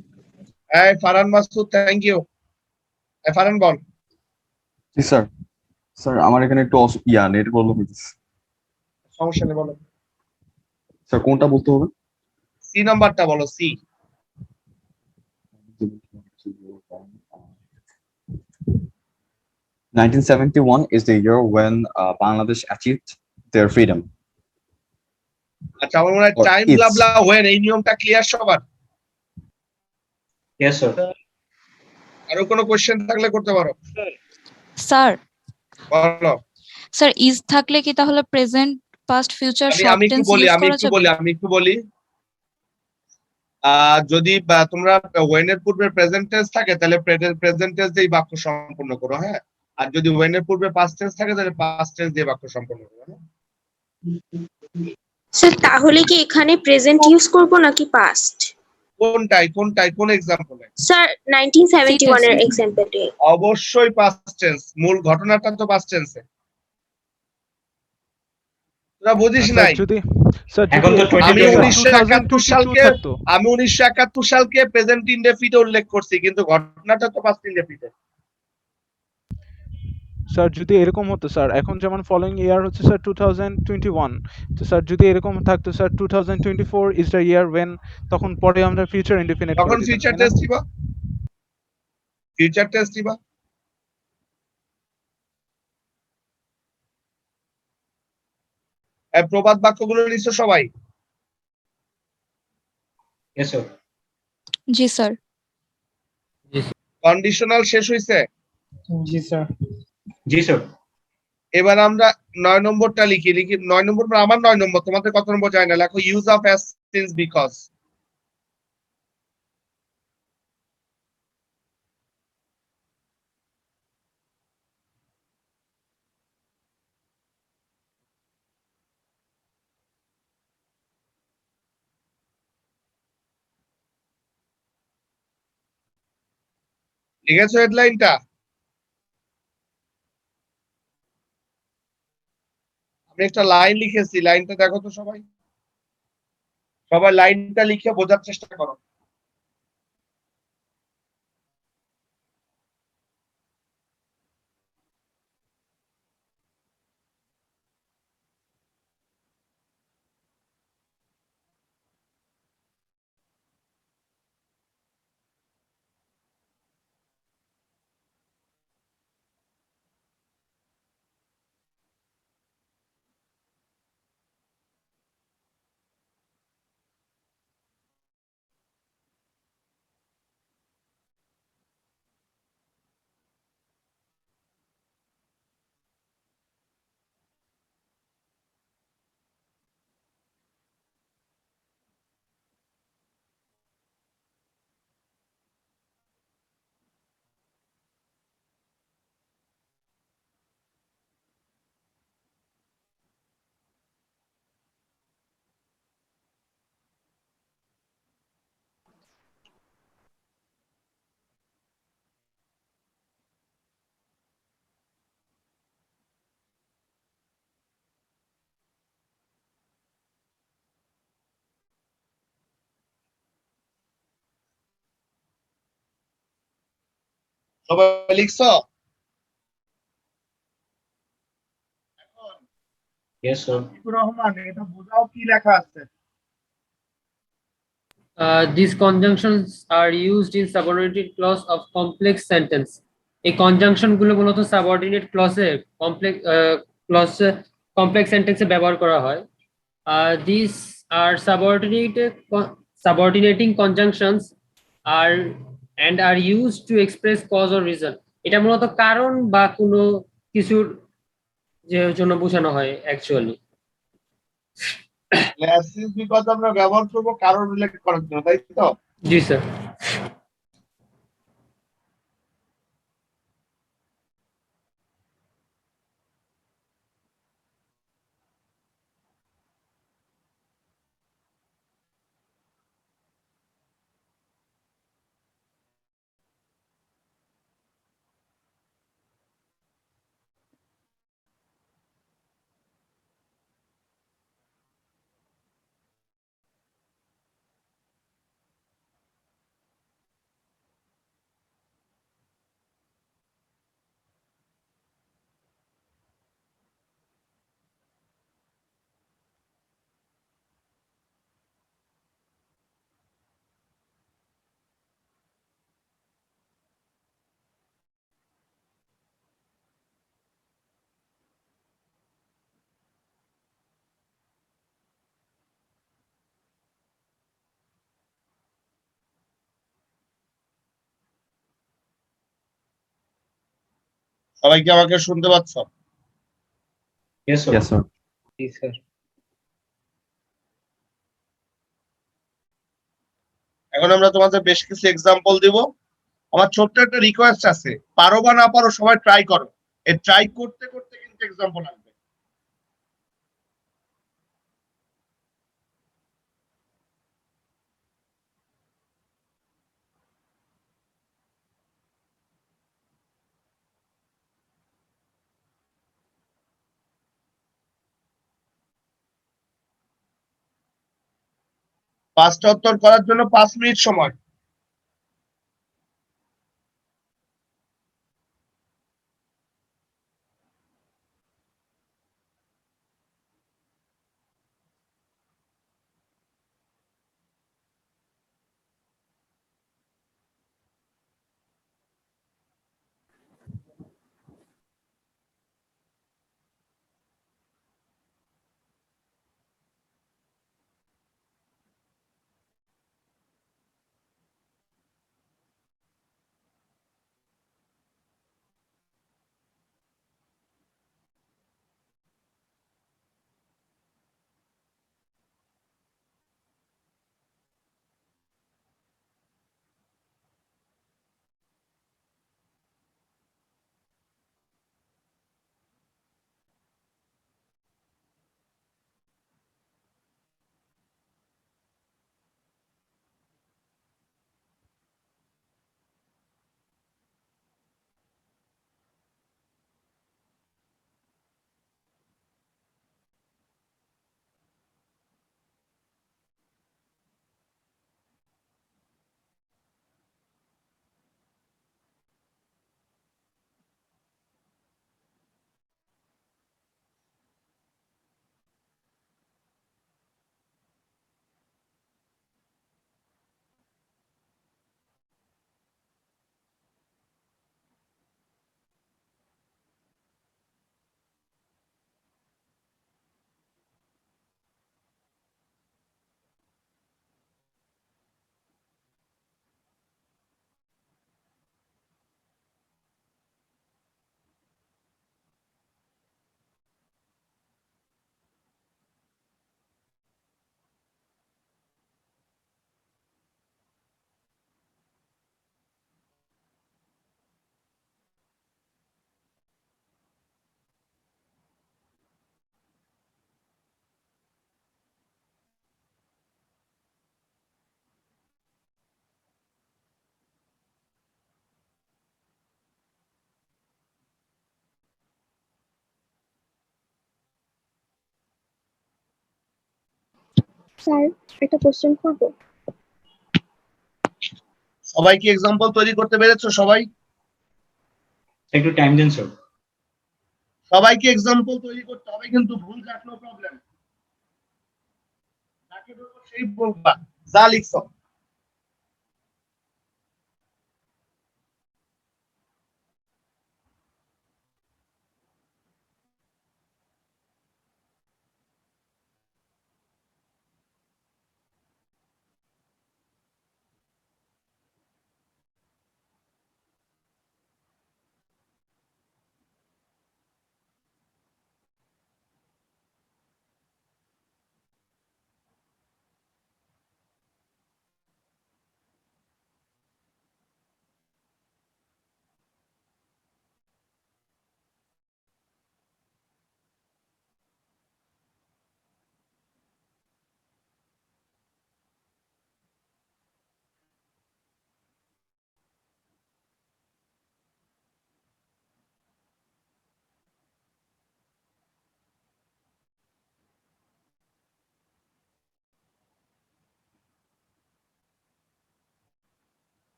এই ফারহান মাসুদ, থ্যাংক ইউ। এই ফারহান বল। জি স্যার। স্যার আমার এখানে একটু নেট প্রবলেম হচ্ছে। সমস্যা নেই, বলো। স্যার কোনটা বলতে হবে? সি নাম্বারটা বলো, C. 1971 is the year when Bangladesh achieved their freedom. আচ্ছা, আমার মনে হয় Or time it's- blah blah when, এই নিয়মটা ক্লিয়ার সবার? Yes, sir. আরো কোনো কোশ্চেন থাকলে করতে পারো। স্যার বলো। স্যার ইজ থাকলে কি তাহলে প্রেজেন্ট পাস্ট ফিউচার আমি শর্ট একটু টেন্স বলি, ইউজ আমি করা একটু যাবে? বলি, আমি একটু বলি। যদি তোমরা ওয়েন এর পূর্বে প্রেজেন্ট টেন্স থাকে তাহলে প্রেজেন্ট টেন্স দিয়ে বাক্য সম্পূর্ণ করো, হ্যাঁ। আর যদি ওয়েন এর পূর্বে পাস্ট টেন্স থাকে তাহলে পাস্ট টেন্স দিয়ে বাক্য সম্পূর্ণ করো, হ্যাঁ? স্যার তাহলে কি এখানে প্রেজেন্ট ইউজ করব নাকি পাস্ট? কোনটাই কোন এক্সাম্পলে? স্যার 1971 এর এক্সাম্পলে অবশ্যই পাস্ট টেন্স, মূল ঘটনাটা তো পাস্ট টেন্সে। তোরা বুঝিস স্যার নাই? যদি স্যার এখন তো যদি আমি 1971 সালকে থাকতো, আমি 1971 সালকে প্রেজেন্ট ইনডেফিনিটে উল্লেখ করছি, কিন্তু ঘটনাটা তো পাস্ট ইনডেফিনিটে। স্যার যদি এরকম হতো স্যার, এখন যেমন ফলোইং ইয়ার হচ্ছে স্যার 2021, তো স্যার যদি এরকম থাকতো sir 2024 is the year when, তখন পরে আমরা ফিউচার ইনডিফিনিট তখন করে দিতাম, ফিউচার তাই না? টেন্স দিবা, ফিউচার টেন্স দিবা। এই প্রবাদ বাক্যগুলো নিছো সবাই? Yes, sir. জি স্যার। কন্ডিশনাল শেষ হইছে? জি স্যার। জি স্যার। এবার আমরা 9 নম্বরটা লিখি 9 নম্বর, আমার 9 নম্বর, তোমাদের কত নম্বর যায় না, লেখো use of as since because. লিখেছো হেডলাইনটা? আমি একটা লাইন লিখেছি, লাইনটা দেখো তো সবাই। সবাই লাইনটা লিখে বোঝার চেষ্টা করো। সবাই লিখছো? Yes, sir. রহমান, এটা বোঝাও কি লেখা আছে। These conjunctions are used in subordinated clause of complex sentence. এই কনজাংশন গুলো মূলত সাবঅর্ডিনেট ক্লজে কমপ্লেক্স সেন্টেন্সে ব্যবহার করা হয়। These are subordinating conjunctions are and are used to express cause or reason. এটা মূলত কারণ বা কোনো কিছুর জন্য বোঝানো হয় অ্যাকচুয়ালি। সিন্স বিকজ আমরা ব্যবহার করব কারণ উল্লেখ করার জন্য, তাই তো? জি স্যার। সবাই কি আমাকে শুনতে পাচ্ছ? Yes, sir. Yes, sir. জি স্যার। এখন আমরা তোমাদের বেশ কিছু এক্সাম্পল দিব। আমার ছোট্ট একটা রিকোয়েস্ট আছে, পারো বা না পারো সবাই ট্রাই করো। এই ট্রাই করতে করতে কিন্তু এক্সাম্পল আসবে। পাঁচটা উত্তর করার জন্য 5 মিনিট সময়। স্যার একটা কোশ্চেন করব? সবাই কি এক্সাম্পল তৈরি করতে পেরেছো? সবাই একটু টাইম দেন স্যার। সবাইকে এক্সাম্পল তৈরি করতে হবে, কিন্তু ভুল কাটলো প্রবলেম। যাকে বলবো সেই বলবা যা লিখছো।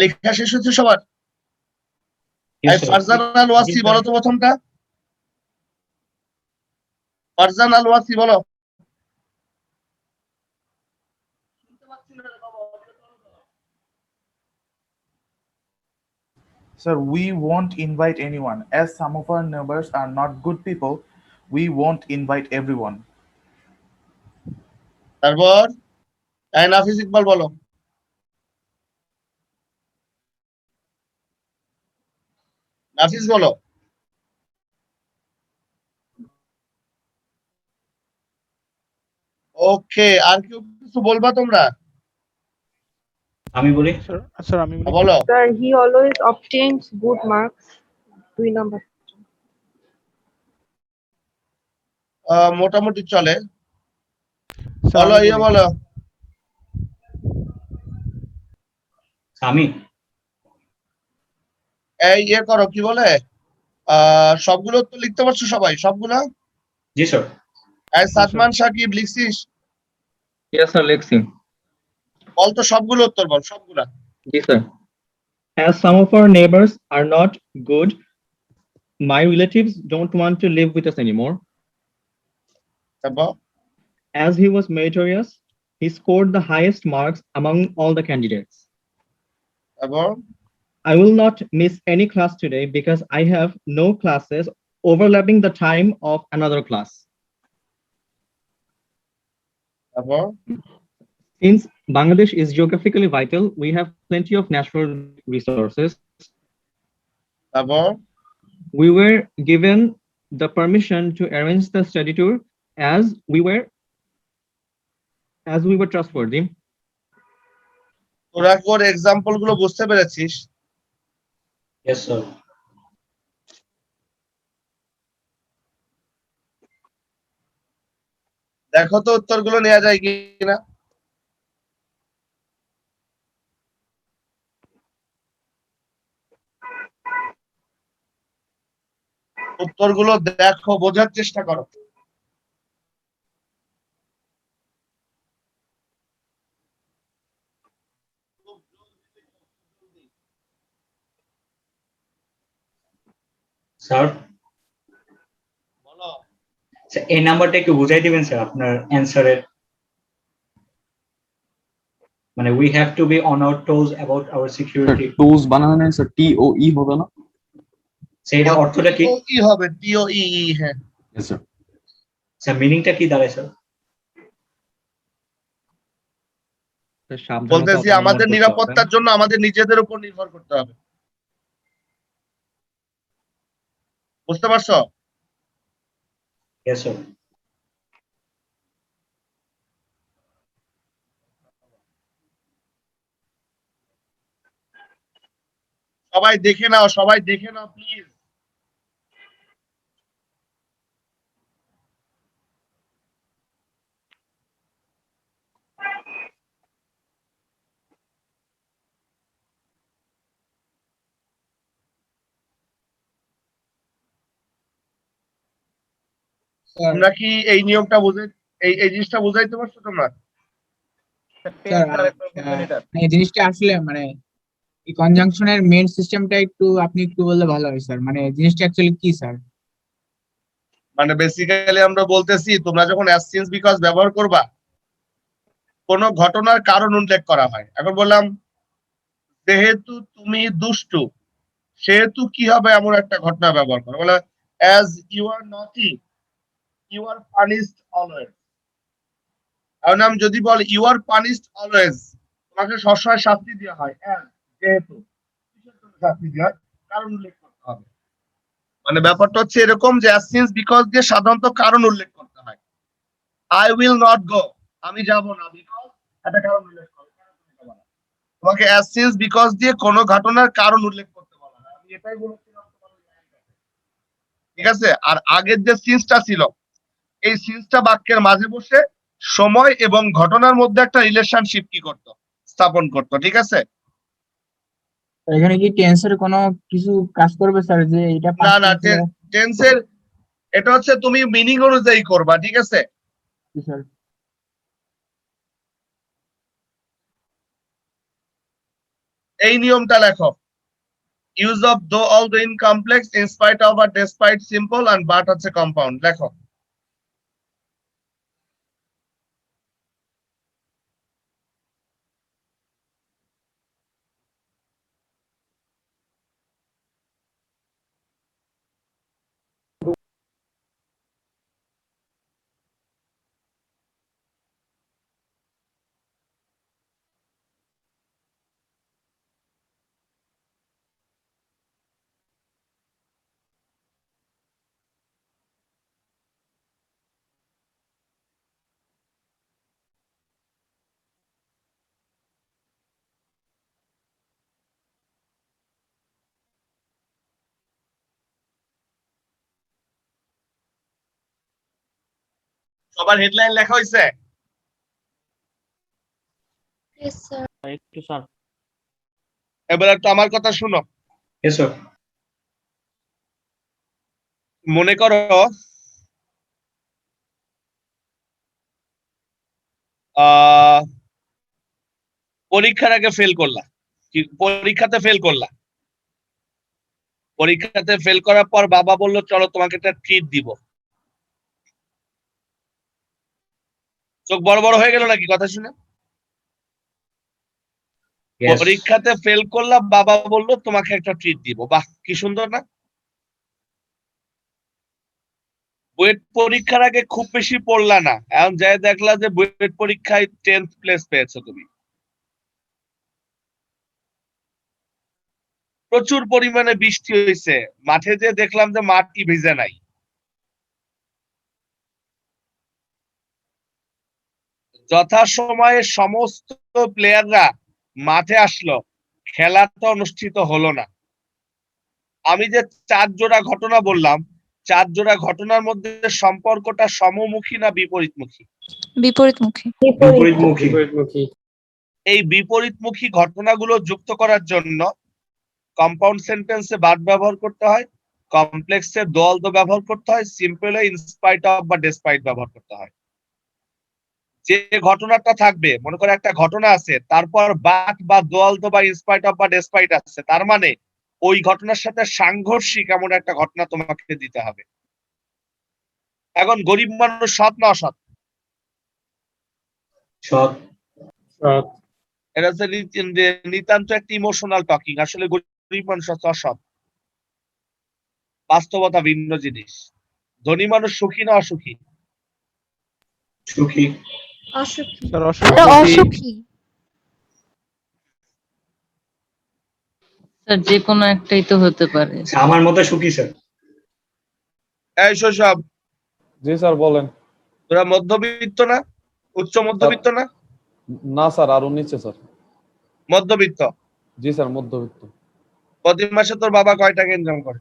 লেখা শেষ হচ্ছে সবার? Yes, sir. ফারজান আল ওয়াসি বলো তো প্রথমটা। ফারজান আল ওয়াসি বলো। Sir, we won't invite anyone. As some of our neighbors are not good people, we won't invite everyone. তারপর নাফিস ইকবাল বলো। নাফিস বলো। ওকে, আর কেউ কিছু বলবা তোমরা? আমি বলি। স্যার আমি বলি। বলো। Sir, he always obtains good marks. 2 number. মোটামুটি চলে। স্যার বলো আমি ইয়ে বলি। বলো। আমি এই ইয়ে করো, কি বলে, সবগুলো তো লিখতে পারছো সবাই সবগুলা? জি স্যার। সাদমান সাকিব লিখছিস? Yes, sir, Lexi. বল তো সবগুলো উত্তর বল, সবগুলা। Yes, sir. As some of our neighbors are not good, my relatives don't want to live with us anymore. তারপর As he was meritorious, he scored the highest marks among all the candidates. তারপর I will not miss any class today because I have no classes overlapping the time of another class. তারপর Since Bangladesh is geographically vital, we have plenty of natural resources. তারপর We were given the permission to arrange the study tour as we were trustworthy. তোরা কোর এক্সাম্পল গুলো বুঝতে পেরেছিস? Yes, sir. দেখো তো উত্তরগুলো নেওয়া যায় কিনা। উত্তরগুলো দেখো, বোঝার চেষ্টা করো। স্যার স্যার এই নাম্বারটা একটু বুঝাই দিবেন স্যার আপনার অ্যানসারের, মানে we have to be on our toes about our security. Toes বানানো নেই স্যার, TOE হবে না? সেইটা অর্থটা কি? কি হবে? TOE, হ্যাঁ Yes, sir. স্যার মিনিংটা কি দাঁড়ায় স্যার? বলতেছি আমাদের নিরাপত্তার জন্য আমাদের নিজেদের উপর নির্ভর করতে হবে। বুঝতে পারছো? Yes, sir. সবাই দেখে নাও, সবাই দেখে নাও প্লিজ। তোমরা কি এই নিয়মটা বুঝে এই জিনিসটা বুঝাইতে পারছো তোমরা? এই জিনিসটা আসলে মানে এই কনজাংশনের মেইন সিস্টেমটা আপনি একটু বললে ভালো হয় স্যার, মানে জিনিসটা অ্যাকচুয়ালি কি স্যার? মানে বেসিক্যালি আমরা বলতেছি তোমরা যখন অ্যাজ সিন্স বিকজ ব্যবহার করবা, কোন ঘটনার কারণ উল্লেখ করা হয়। এখন বললাম যেহেতু তুমি দুষ্টু, সেহেতু কি হবে এমন একটা ঘটনা ব্যবহার করো। বলে অ্যাজ ইউ আর নটি ইউ আর পানিশড অলওয়েজ। এখন আমি যদি বলি ইউ আর পানিশড অলওয়েজ, তোমাকে সবসময় শাস্তি দেওয়া হয়। যেহেতু শাস্তি দেওয়া হয়, কারণ উল্লেখ করতে হবে। মানে ব্যাপারটা হচ্ছে এরকম যে অ্যাজ সিন্স বিকজ দিয়ে সাধারণত কারণ উল্লেখ করতে হয়। আই উইল নট গো, আমি যাব না, বিকজ একটা কারণ উল্লেখ করো। তোমাকে অ্যাজ সিন্স বিকজ দিয়ে কোনো ঘটনার কারণ উল্লেখ করতে বলা হয়। আমি এটাই বলেছিলাম তোমার, ঠিক আছে? আর আগের যে সিন্সটা ছিল, এই সিন্সটা বাক্যের মাঝে বসে সময় এবং ঘটনার মধ্যে একটা রিলেশনশিপ কি করত, স্থাপন করত। ঠিক আছে? এখানে কি টেন্সের কোনো কিছু কাজ করবে স্যার, যে এটা না না, টেন্সের এটা হচ্ছে তুমি মিনিং অনুযায়ী করবা। ঠিক আছে স্যার? এই নিয়মটা লেখো। Use of though although in complex in spite of আর ডেসপাইট সিম্পল এন্ড বাট হচ্ছে কম্পাউন্ড। লেখো। সবার হেডলাইন লেখা হয়েছে? একটু স্যার। এবার একটু আমার কথা শুনো। Yes, sir. মনে করো পরীক্ষার আগে ফেল করলা, পরীক্ষাতে ফেল করলা। পরীক্ষাতে ফেল করার পর বাবা বললো চলো তোমাকে একটা ট্রিট দিব। চোখ বড় বড় হয়ে গেল নাকি কথা শুনে? পরীক্ষাতে ফেল করলা, বাবা বললো তোমাকে একটা ট্রিট দিব। বাহ, কি সুন্দর না? বুয়েট পরীক্ষার আগে খুব বেশি পড়লা না, এখন যাই দেখলা যে বুয়েট পরীক্ষায় 10th প্লেস পেয়েছো তুমি। প্রচুর পরিমাণে বৃষ্টি হয়েছে, মাঠে যে দেখলাম যে মাটি ভিজে নাই। যথাসময়ে সমস্ত প্লেয়াররা মাঠে আসলো, খেলাটা অনুষ্ঠিত হলো না। আমি যে 4 জোড়া ঘটনা বললাম, 4 জোড়া ঘটনার মধ্যে সম্পর্কটা সমমুখী না বিপরীতমুখী? বিপরীতমুখী। বিপরীতমুখী। এই বিপরীতমুখী ঘটনাগুলো যুক্ত করার জন্য কম্পাউন্ড সেন্টেন্সে বাট ব্যবহার করতে হয়, কমপ্লেক্সে দল দো ব্যবহার করতে হয়, সিম্পলে ইনস্পাইট অফ বা ডেসপাইট ব্যবহার করতে হয়। যে ঘটনাটা থাকবে, মনে করে একটা ঘটনা আছে, তারপর বাট বা দোয়াল দো বা ইনস্পাইট অফ বা ডেসপাইট আছে, তার মানে ওই ঘটনার সাথে সাংঘর্ষিক এমন একটা ঘটনা তোমাকে দিতে হবে। এখন গরিব মানুষ সৎ না অসৎ? সৎ। সৎ। এটা হচ্ছে নিতান্ত একটা ইমোশনাল টকিং। আসলে গরিব মানুষ হচ্ছে অসৎ। বাস্তবতা ভিন্ন জিনিস। ধনী মানুষ সুখী না অসুখী? সুখী। অসুখী। স্যার এটা অসুখী। স্যার যে কোনো একটাই তো হতে পারে। আমার মতে সুখী স্যার। এই শৈশব, জি স্যার বলেন। তোরা মধ্যবিত্ত না? উচ্চ মধ্যবিত্ত না? না স্যার, আরো নিচে স্যার। মধ্যবিত্ত? জি স্যার মধ্যবিত্ত। প্রতি মাসে তোর বাবা কয় টাকা ইনকাম করে?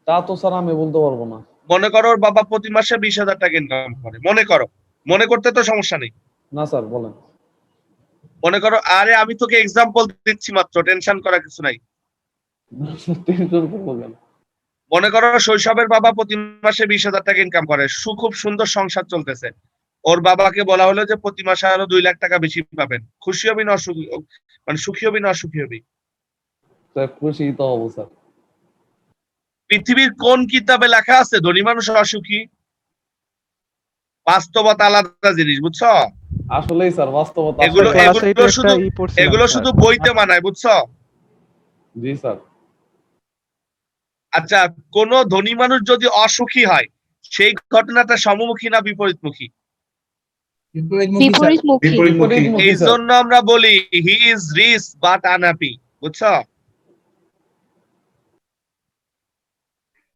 তা তো স্যার আমি বলতে পারবো না। মনে করো ওর বাবা প্রতি মাসে 20,000 টাকা ইনকাম করে, মনে করো। মনে করতে তো সমস্যা নেই। না স্যার বলেন। মনে করো, আরে আমি তোকে এক্সাম্পল দিচ্ছি মাত্র, টেনশন করার কিছু নাই। টেনশন করবো কেন? মনে করো শৈশবের বাবা প্রতি মাসে 20,000 টাকা ইনকাম করে, খুব সুন্দর সংসার চলতেছে। ওর বাবাকে বলা হলো যে প্রতি মাসে আরো 2 লাখ টাকা বেশি পাবেন, খুশি হবি না অসুখী? মানে সুখী হবি না অসুখী হবি? স্যার খুশি তো হবো স্যার। পৃথিবীর কোন কিতাবে লেখা আছে ধনী মানুষ অসুখী? বাস্তবতা আলাদা জিনিস, বুঝছো? আসলেই স্যার বাস্তবতা। এগুলো শুধু বইতে মানায়, বুঝছো? জি স্যার। আচ্ছা, কোন ধনী মানুষ যদি অসুখী হয়, সেই ঘটনাটা সমমুখী না বিপরীতমুখী? বিপরীতমুখী। এই জন্য আমরা বলি he is rich but unhappy, বুঝছো?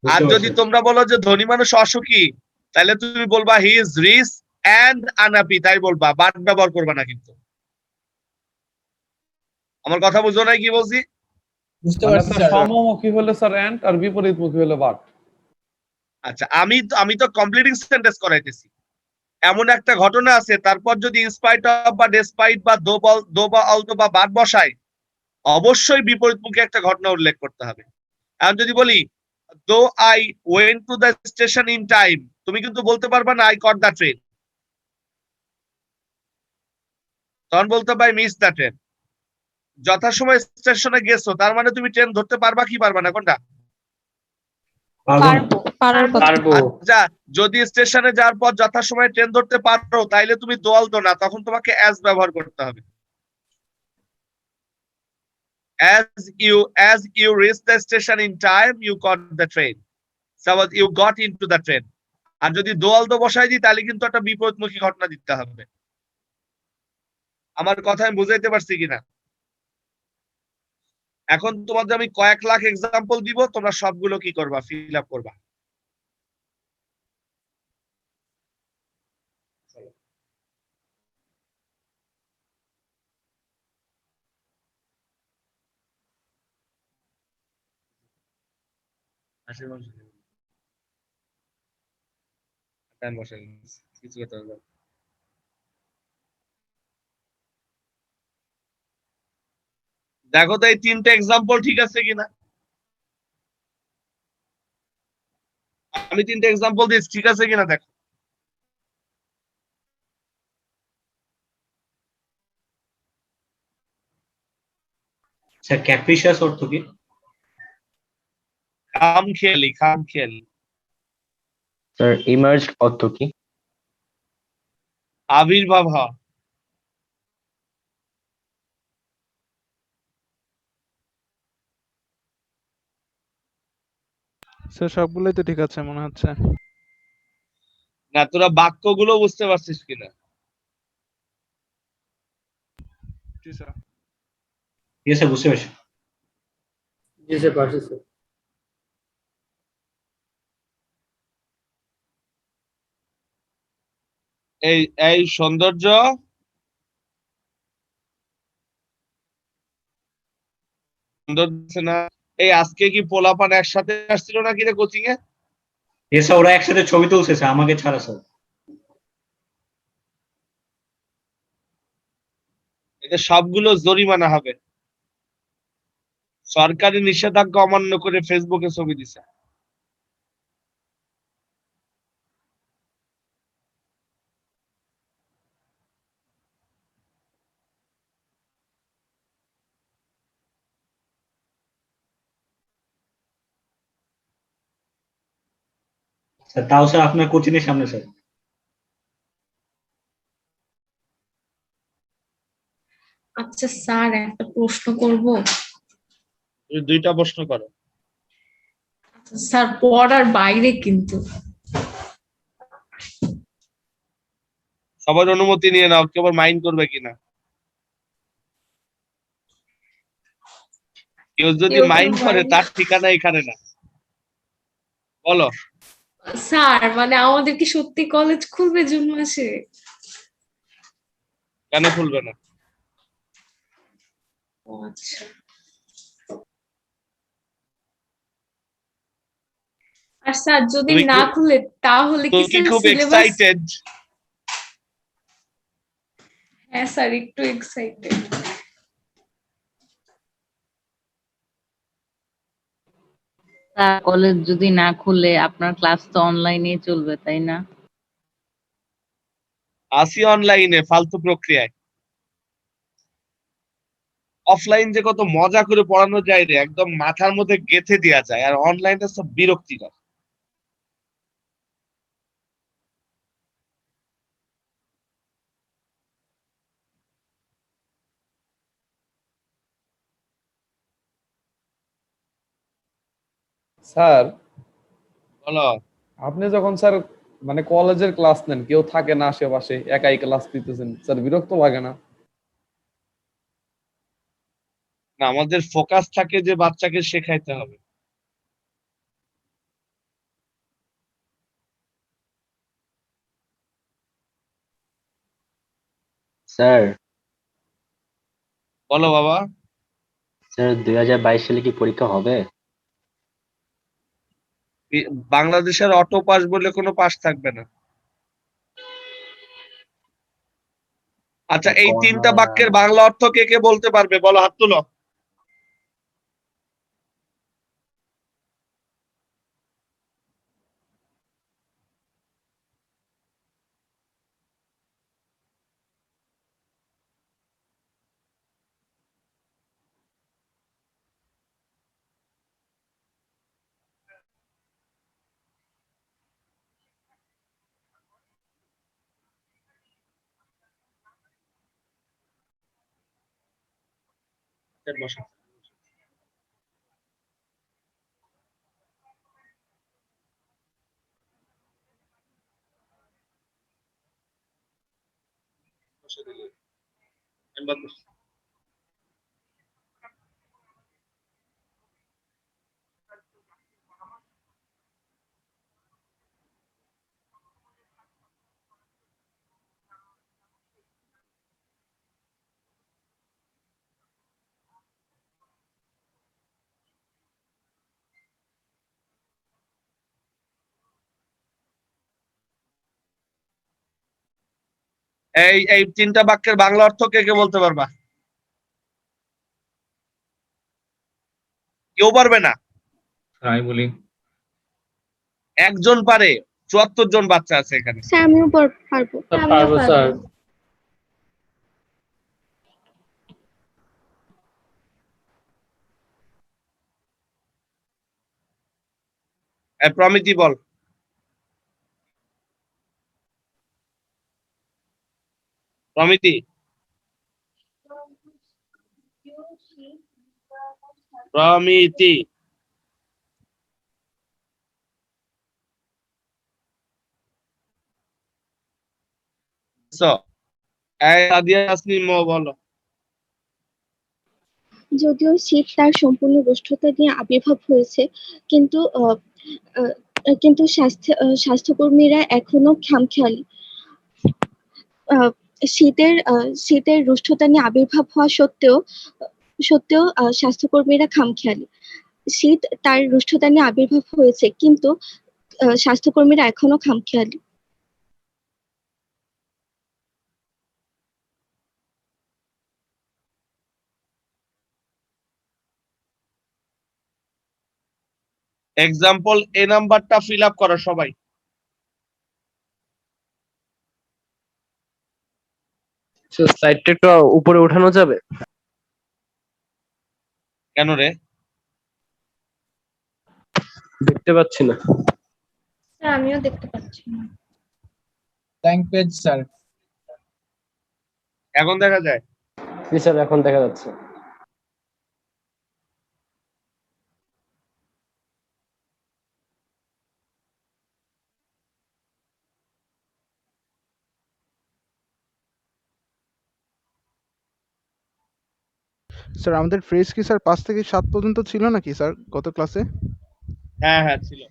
আর যদি তোমরা বলো যে ধনী মানুষ অসুখী, তাহলে তুমি বলবা he is rich and unhappy, তাই বলবা, বাট ব্যবহার করবা না। কিন্তু আমার কথা বুঝো নাই কি বলছি? বুঝতে পারছি স্যার। সমমুখী হলে স্যার এন্ড আর বিপরীতমুখী হলে বাট। আচ্ছা, আমি তো কমপ্লিটিং সেন্টেন্স করাইতেছি। এমন একটা ঘটনা আছে, তারপর যদি ইনস্পাইট অফ বা ডেসপাইট বা দো বা অলতো বা বাট বসায়, অবশ্যই বিপরীতমুখী একটা ঘটনা উল্লেখ করতে হবে। এখন যদি বলি though I went to the station in time, তুমি কিন্তু বলতে পারবা না আই কট দ্য ট্রেন, তখন বলতে পারি মিস দ্য ট্রেন। যথাসময় স্টেশনে গেছো, তার মানে তুমি ট্রেন ধরতে পারবা কি পারবা না? কোনটা? পারবো। আচ্ছা, যদি স্টেশনে যাওয়ার পর যথাসময়ে ট্রেন ধরতে পারো, তাইলে তুমি দোয়াল দো না, তখন তোমাকে অ্যাজ ব্যবহার করতে হবে। as you reach the station in time, you got the train. Suppose you got into the train. আর যদি দোয়াল দো বসাই দিই, তাহলে কিন্তু একটা বিপরীতমুখী ঘটনা দিতে হবে। আমার কথা আমি বুঝাইতে পারছি কিনা? এখন তোমাদের আমি কয়েক লাখ এক্সাম্পল দিব, তোমরা সবগুলো কি করবা? ফিল আপ করবা। কিছু কথা বলবো। দেখো তো এই 3টে এক্সাম্পল ঠিক আছে কিনা? আমি 3টে এক্সাম্পল দিচ্ছি, ঠিক আছে কিনা দেখো। স্যার ক্যাপ্রিশিয়াস অর্থ কি? খামখেয়ালি। স্যার ইমার্জ অর্থ কি? আবির্ভাব হওয়া। স্যার সবগুলোই তো ঠিক আছে মনে হচ্ছে। না, তোরা বাক্যগুলো বুঝতে পারছিস কিনা? জি স্যার। ইয়েস স্যার, বুঝতে পারছি। জি স্যার, পারছি স্যার। এই সৌন্দর্য না, এই আজকে কি পোলাপান একসাথে আসছিল নাকি রে কোচিং এ? ইয়েস স্যার, ওরা একসাথে ছবি তুলছে স্যার, আমাকে ছাড়া স্যার। এটা সবগুলো জরিমানা হবে। সরকারি নিষেধাজ্ঞা অমান্য করে ফেসবুকে ছবি দিছে। স্যার তাও স্যার আপনার কোচিংয়ের সামনে স্যার। আচ্ছা স্যার, একটা প্রশ্ন করব। তুমি 2টা প্রশ্ন করো। স্যার পড়ার বাইরে কিন্তু। সবার অনুমতি নিয়ে নাও, কেবল মাইন্ড করবে কিনা। কেউ যদি মাইন্ড করে তার ঠিকানা এখানে না। বলো। স্যার মানে আমাদের কি সত্যি কলেজ খুলবে জুন মাসে? কেন খুলবে না? ও আচ্ছা। আর স্যার যদি তুমি না কি- খুলে তাহলে কি তুমি কি স্যার খুব সিলেবাস? এক্সাইটেড? হ্যাঁ স্যার, একটু এক্সাইটেড। কলেজ যদি না খুলে আপনার ক্লাস তো অনলাইনে চলবে, তাই না? আসি অনলাইনে ফালতু প্রক্রিয়ায়। অফলাইন যে কত মজা করে পড়ানো যায় রে, একদম মাথার মধ্যে গেঁথে দেওয়া যায়, আর অনলাইনটা সব বিরক্তিকর। স্যার বলো। আপনি যখন স্যার মানে কলেজের ক্লাস নেন, কেউ থাকে না আশেপাশে, একাই ক্লাস নিতেছেন, স্যার বিরক্ত লাগে না? না, আমাদের ফোকাস থাকে যে বাচ্চাকে শেখাইতে হবে। স্যার বলো বাবা। স্যার 2022 সালে কি পরীক্ষা হবে? বাংলাদেশের অটো পাস বলে কোনো পাস থাকবে না। আচ্ছা, এই 3টা বাক্যের বাংলা অর্থ কে কে বলতে পারবে? বলো, হাত তুলো। বসো। এই এই 3টা বাক্যের বাংলা অর্থ কে কে বলতে পারবা? কেউ পারবে না? আমি বলি। একজন পারে, 74 জন বাচ্চা আছে এখানে। স্যার আমিও পারবো। পারবো স্যার। প্রমিতি বল। প্রমিতি। প্রমিতি। সাদিয়া তাসনিম বলো। যদিও শীত তার সম্পূর্ণ রুষ্টতা নিয়ে আবির্ভাব হয়েছে, কিন্তু কিন্তু স্বাস্থ্যকর্মীরা এখনো খামখেয়ালি। আহ, শীতের রুষ্টতা নিয়ে আবির্ভাব হওয়া সত্ত্বেও স্বাস্থ্যকর্মীরা খামখেয়ালি। শীত তার রুষ্টতা নিয়ে আবির্ভাব হয়েছে, কিন্তু স্বাস্থ্যকর্মীরা এখনো খামখেয়ালি। এক্সাম্পল এ নাম্বারটা ফিল আপ করো সবাই। সাইডটা একটু উপরে উঠানো যাবে? কেন রে? দেখতে পাচ্ছি না। স্যার আমিও দেখতে পাচ্ছি না। Blank page sir. এখন দেখা যায়? জি স্যার, এখন দেখা যাচ্ছে। স্যার আমাদের ফ্রেজ কি স্যার 5 থেকে 7 পর্যন্ত ছিল নাকি স্যার গত ক্লাসে? হ্যাঁ হ্যাঁ ছিল।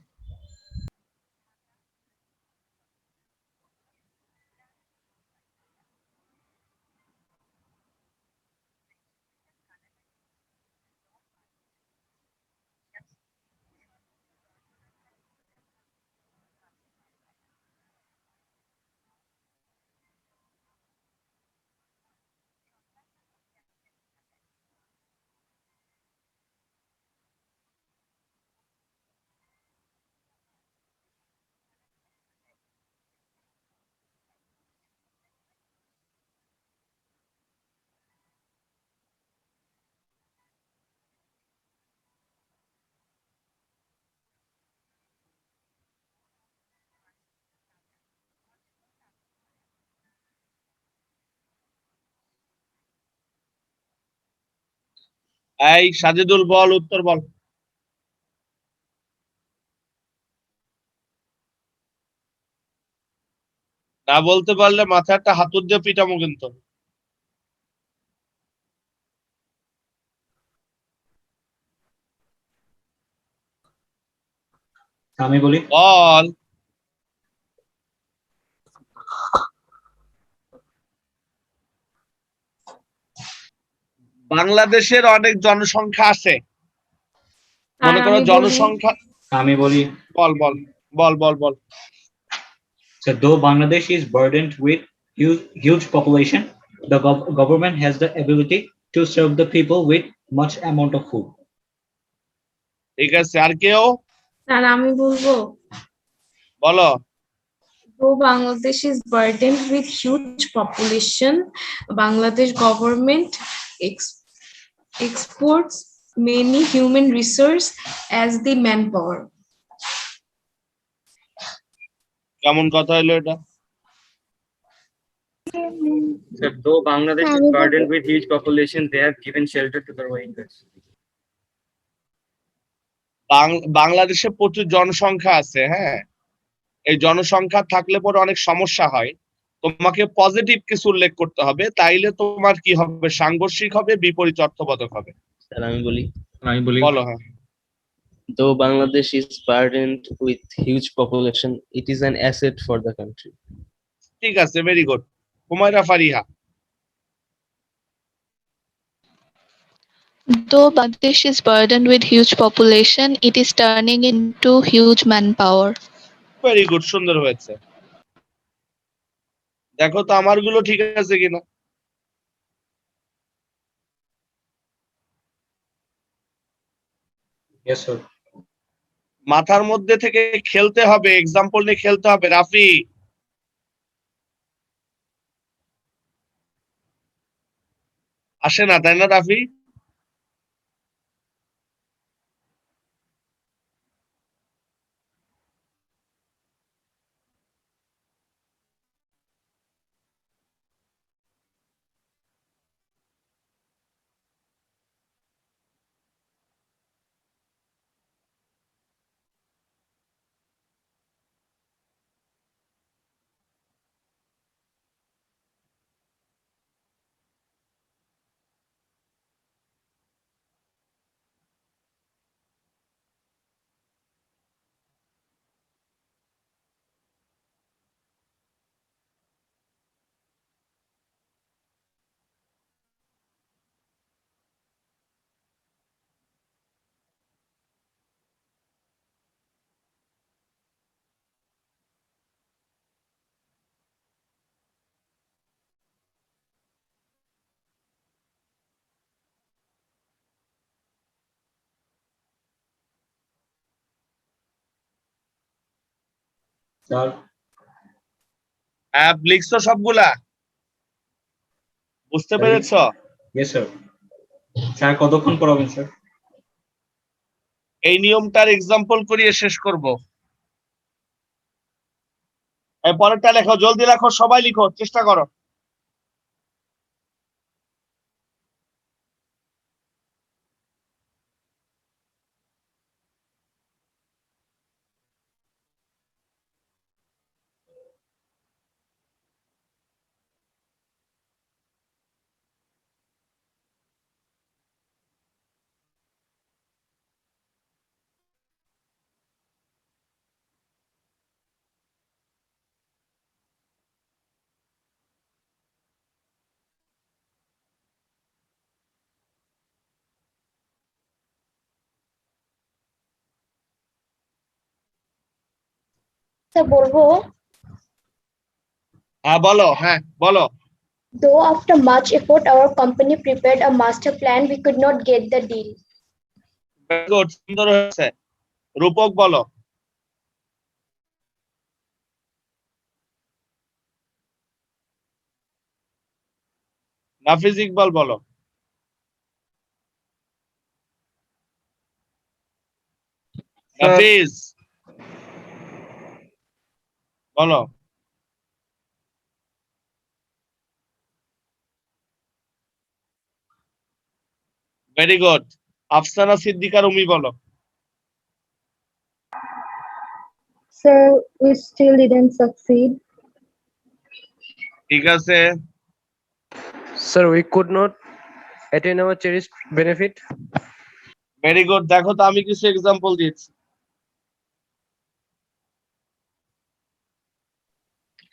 এই সাজিদুল বল, উত্তর বল। না বলতে পারলে মাথায় একটা হাতুড় দিয়ে পিটামো কিন্তু। আমি বলি, বল। বাংলাদেশের অনেক জনসংখ্যা আছে, মনে করো জনসংখ্যা। আমি বলি, বল বল বল বল বল। so though Bangladesh is burdened with huge population, the government has the ability to serve the people with much amount of food. ঠিক আছে, আর কেউ? স্যার আমি বলবো, বলো। though Bangladesh is burdened with huge population, Bangladesh government exports many human resource as the manpower. কেমন কথা হলো এটা? Sir, though Bangladesh is burdened with huge population, they have given shelter to the Rohingyas. বাংলাদেশে প্রচুর জনসংখ্যা আছে, হ্যাঁ। এই জনসংখ্যা থাকলে পরে অনেক সমস্যা হয়। তোমাকে পজিটিভ কিছু উল্লেখ করতে হবে, তাইলে তোমার কি হবে? সাংঘর্ষিক হবে, বিপরীত অর্থবোধক হবে। স্যার আমি বলি, বলো। হ্যাঁ। though Bangladesh is burdened with huge population, it is an asset for the country. ঠিক আছে, very good. Humaira Fariha. Though Bangladesh is burdened with huge population, it is turning into huge manpower. Very good, সুন্দর হয়েছে। দেখো তো আমার গুলো ঠিক আছে কিনা। Yes sir. মাথার মধ্যে থেকে খেলতে হবে, এক্সাম্পল নিয়ে খেলতে হবে। রাফি, আসে না তাই না রাফি? স্যার অ্যাপ লিখছো সবগুলা? বুঝতে পেরেছো? yes sir. স্যার কতক্ষণ পড়াবেন স্যার? এই নিয়মটার এক্সাম্পল করিয়ে শেষ করব। এই পরেরটা লেখো, জলদি লেখো, সবাই লিখো, চেষ্টা করো। স্যার বলবো, হ্যাঁ বলো, হ্যাঁ বলো। though after much effort our company prepared a master plan, we could not get the deal. Very good, সুন্দর হয়েছে। রূপক বলো। নাফিজ ইকবাল বলো। নাফিজ বলো। Very good. আফসানা সিদ্দিকা রুমি বলো। Sir, we still didn't succeed. ঠিক আছে। Sir, we could not attain our cherished benefit. Very good. দেখো তো আমি কিছু এক্সাম্পল দিচ্ছি।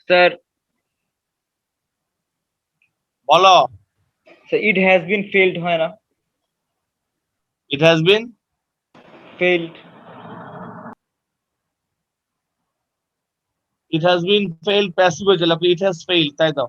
Sir, বলো। it has been failed, হয় না? It has been Failed. It has been failed passive হয়ে গেল, it has failed, তাই দাও।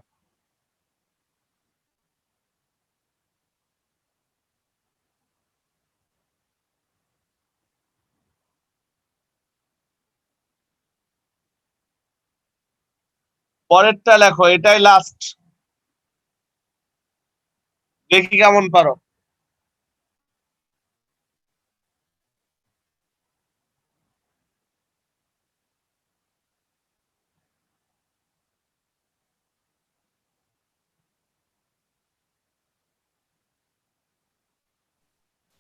পরেরটা লেখো, এটাই লাস্ট, দেখি কেমন পারো।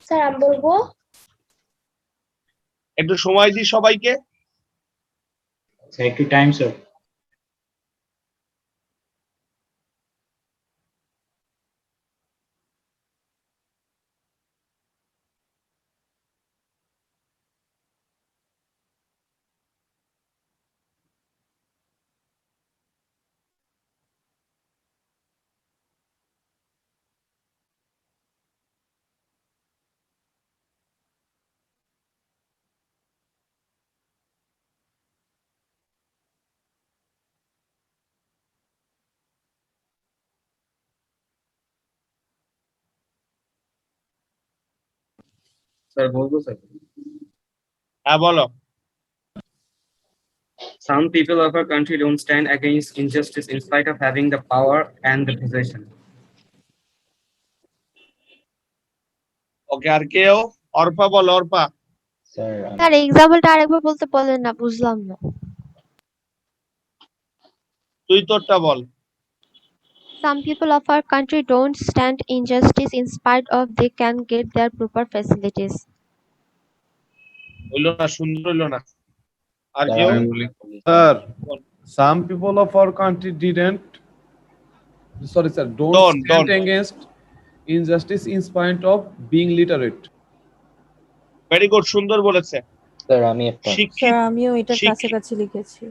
স্যার আমি বলবো, একটু সময় দিই সবাইকে। Take your time, sir. Sir বলবো স্যার? হ্যাঁ বলো। Some people of our country don't stand against injustice in spite of having the power and the possession. ওকে, আর কেউ? অর্পা বলো, অর্পা। স্যার এক্সাম্পলটা আরেকবার বলতে বলেন না, বুঝলাম না। তুই তোরটা বল। Some people of our country don't stand injustice in spite of they can get their proper facilities. হইলো না, সুন্দর হইলো না। আর কেউ? Sir, some people of our country don't stand against injustice in spite of being literate. Very good, সুন্দর বলেছে। স্যার আমি একটা। স্যার আমিও এটার কাছাকাছি লিখেছি।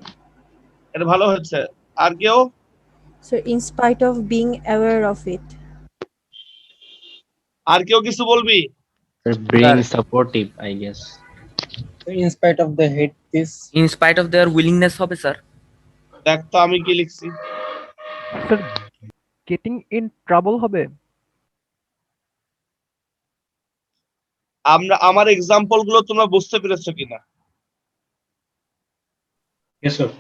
এটা ভালো হয়েছে। আর কেউ? So in spite of being aware of it. আর কেউ কিছু বলবি? Being supportive, I guess. In spite of the hate this. In spite of their willingness হবে স্যার। দেখ তো আমি কি লিখছি। স্যার গেটিং ইন ট্রাবল হবে। আমার এক্সাম্পল গুলো তোমরা বুঝতে পেরেছো কিনা? Yes, sir.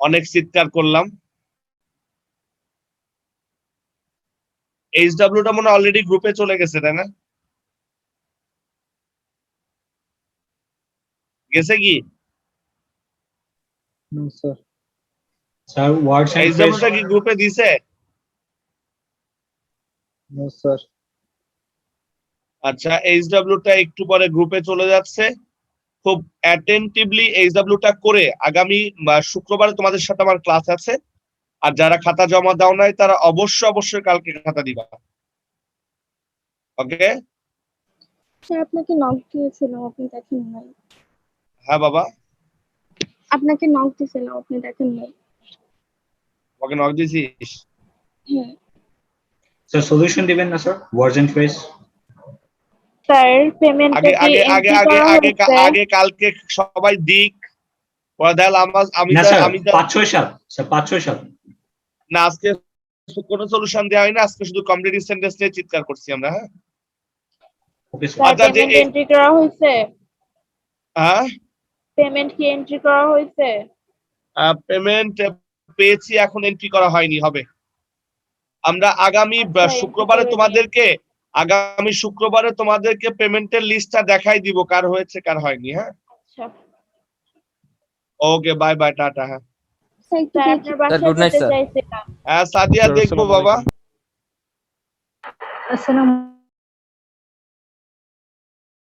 অনেক চিৎকার করলাম। এইচডব্লিউটা মনে অলরেডি গ্রুপে চলে গেছে, তাই না? গেছে কি? No, sir. Sir, words and HW phrase. টা কি গ্রুপে দিছে? No, sir. আচ্ছা, এইচডব্লিউ টা একটু পরে গ্রুপে চলে যাচ্ছে। খুব অ্যাটেন্টিভলি এইচডব্লিউ টা করে আগামী শুক্রবারে তোমাদের সাথে আমার ক্লাস আছে। আর যারা খাতা জমা দাও নাই তারা অবশ্যই কালকে খাতা দিবা। ওকে? স্যার আপনাকে নক দিয়েছিলাম, আপনি দেখেন নাই। হ্যাঁ বাবা, আপনাকে নক দিয়েছিলাম, আপনি দেখেন নাই। ওকে নক দিছিস? হ্যাঁ Sir, solution দিবেন না sir? Words and phrase. Sir পেমেন্টটা আগে কি আগে এন্ট্রি আগে করা আগে হয়েছে? আগে কালকে সবাই দিক। পরে দেখ আমি না স্যার, আমি 5-6 সাল। স্যার 5-6 সাল। না, আজকে কোনো সলিউশন দেওয়া হয় না, আজকে শুধু কমপ্লিট সেন্টেন্স নিয়ে চিৎকার করছি আমরা। হ্যাঁ ওকে স্যার। স্যার আচ্ছা, যে পেমেন্ট এন্ট্রি করা হয়েছে? হ্যাঁ পেমেন্ট কি এন্ট্রি করা হয়েছে? পেমেন্ট পেয়েছি, এখন এন্ট্রি করা হয়নি, হবে। আমরা আগামী শুক্রবারে তোমাদেরকে পেমেন্টের লিস্টটা দেখাই দিব কার হয়েছে কার হয়নি। হ্যাঁ আচ্ছা ওকে, বাই বাই, টাটা। হ্যাঁ স্যার আপনার বাসায় good night, যেতে sir. চাইছিলাম। হ্যাঁ সাদিয়া, দেখবো বাবা। আসসালামু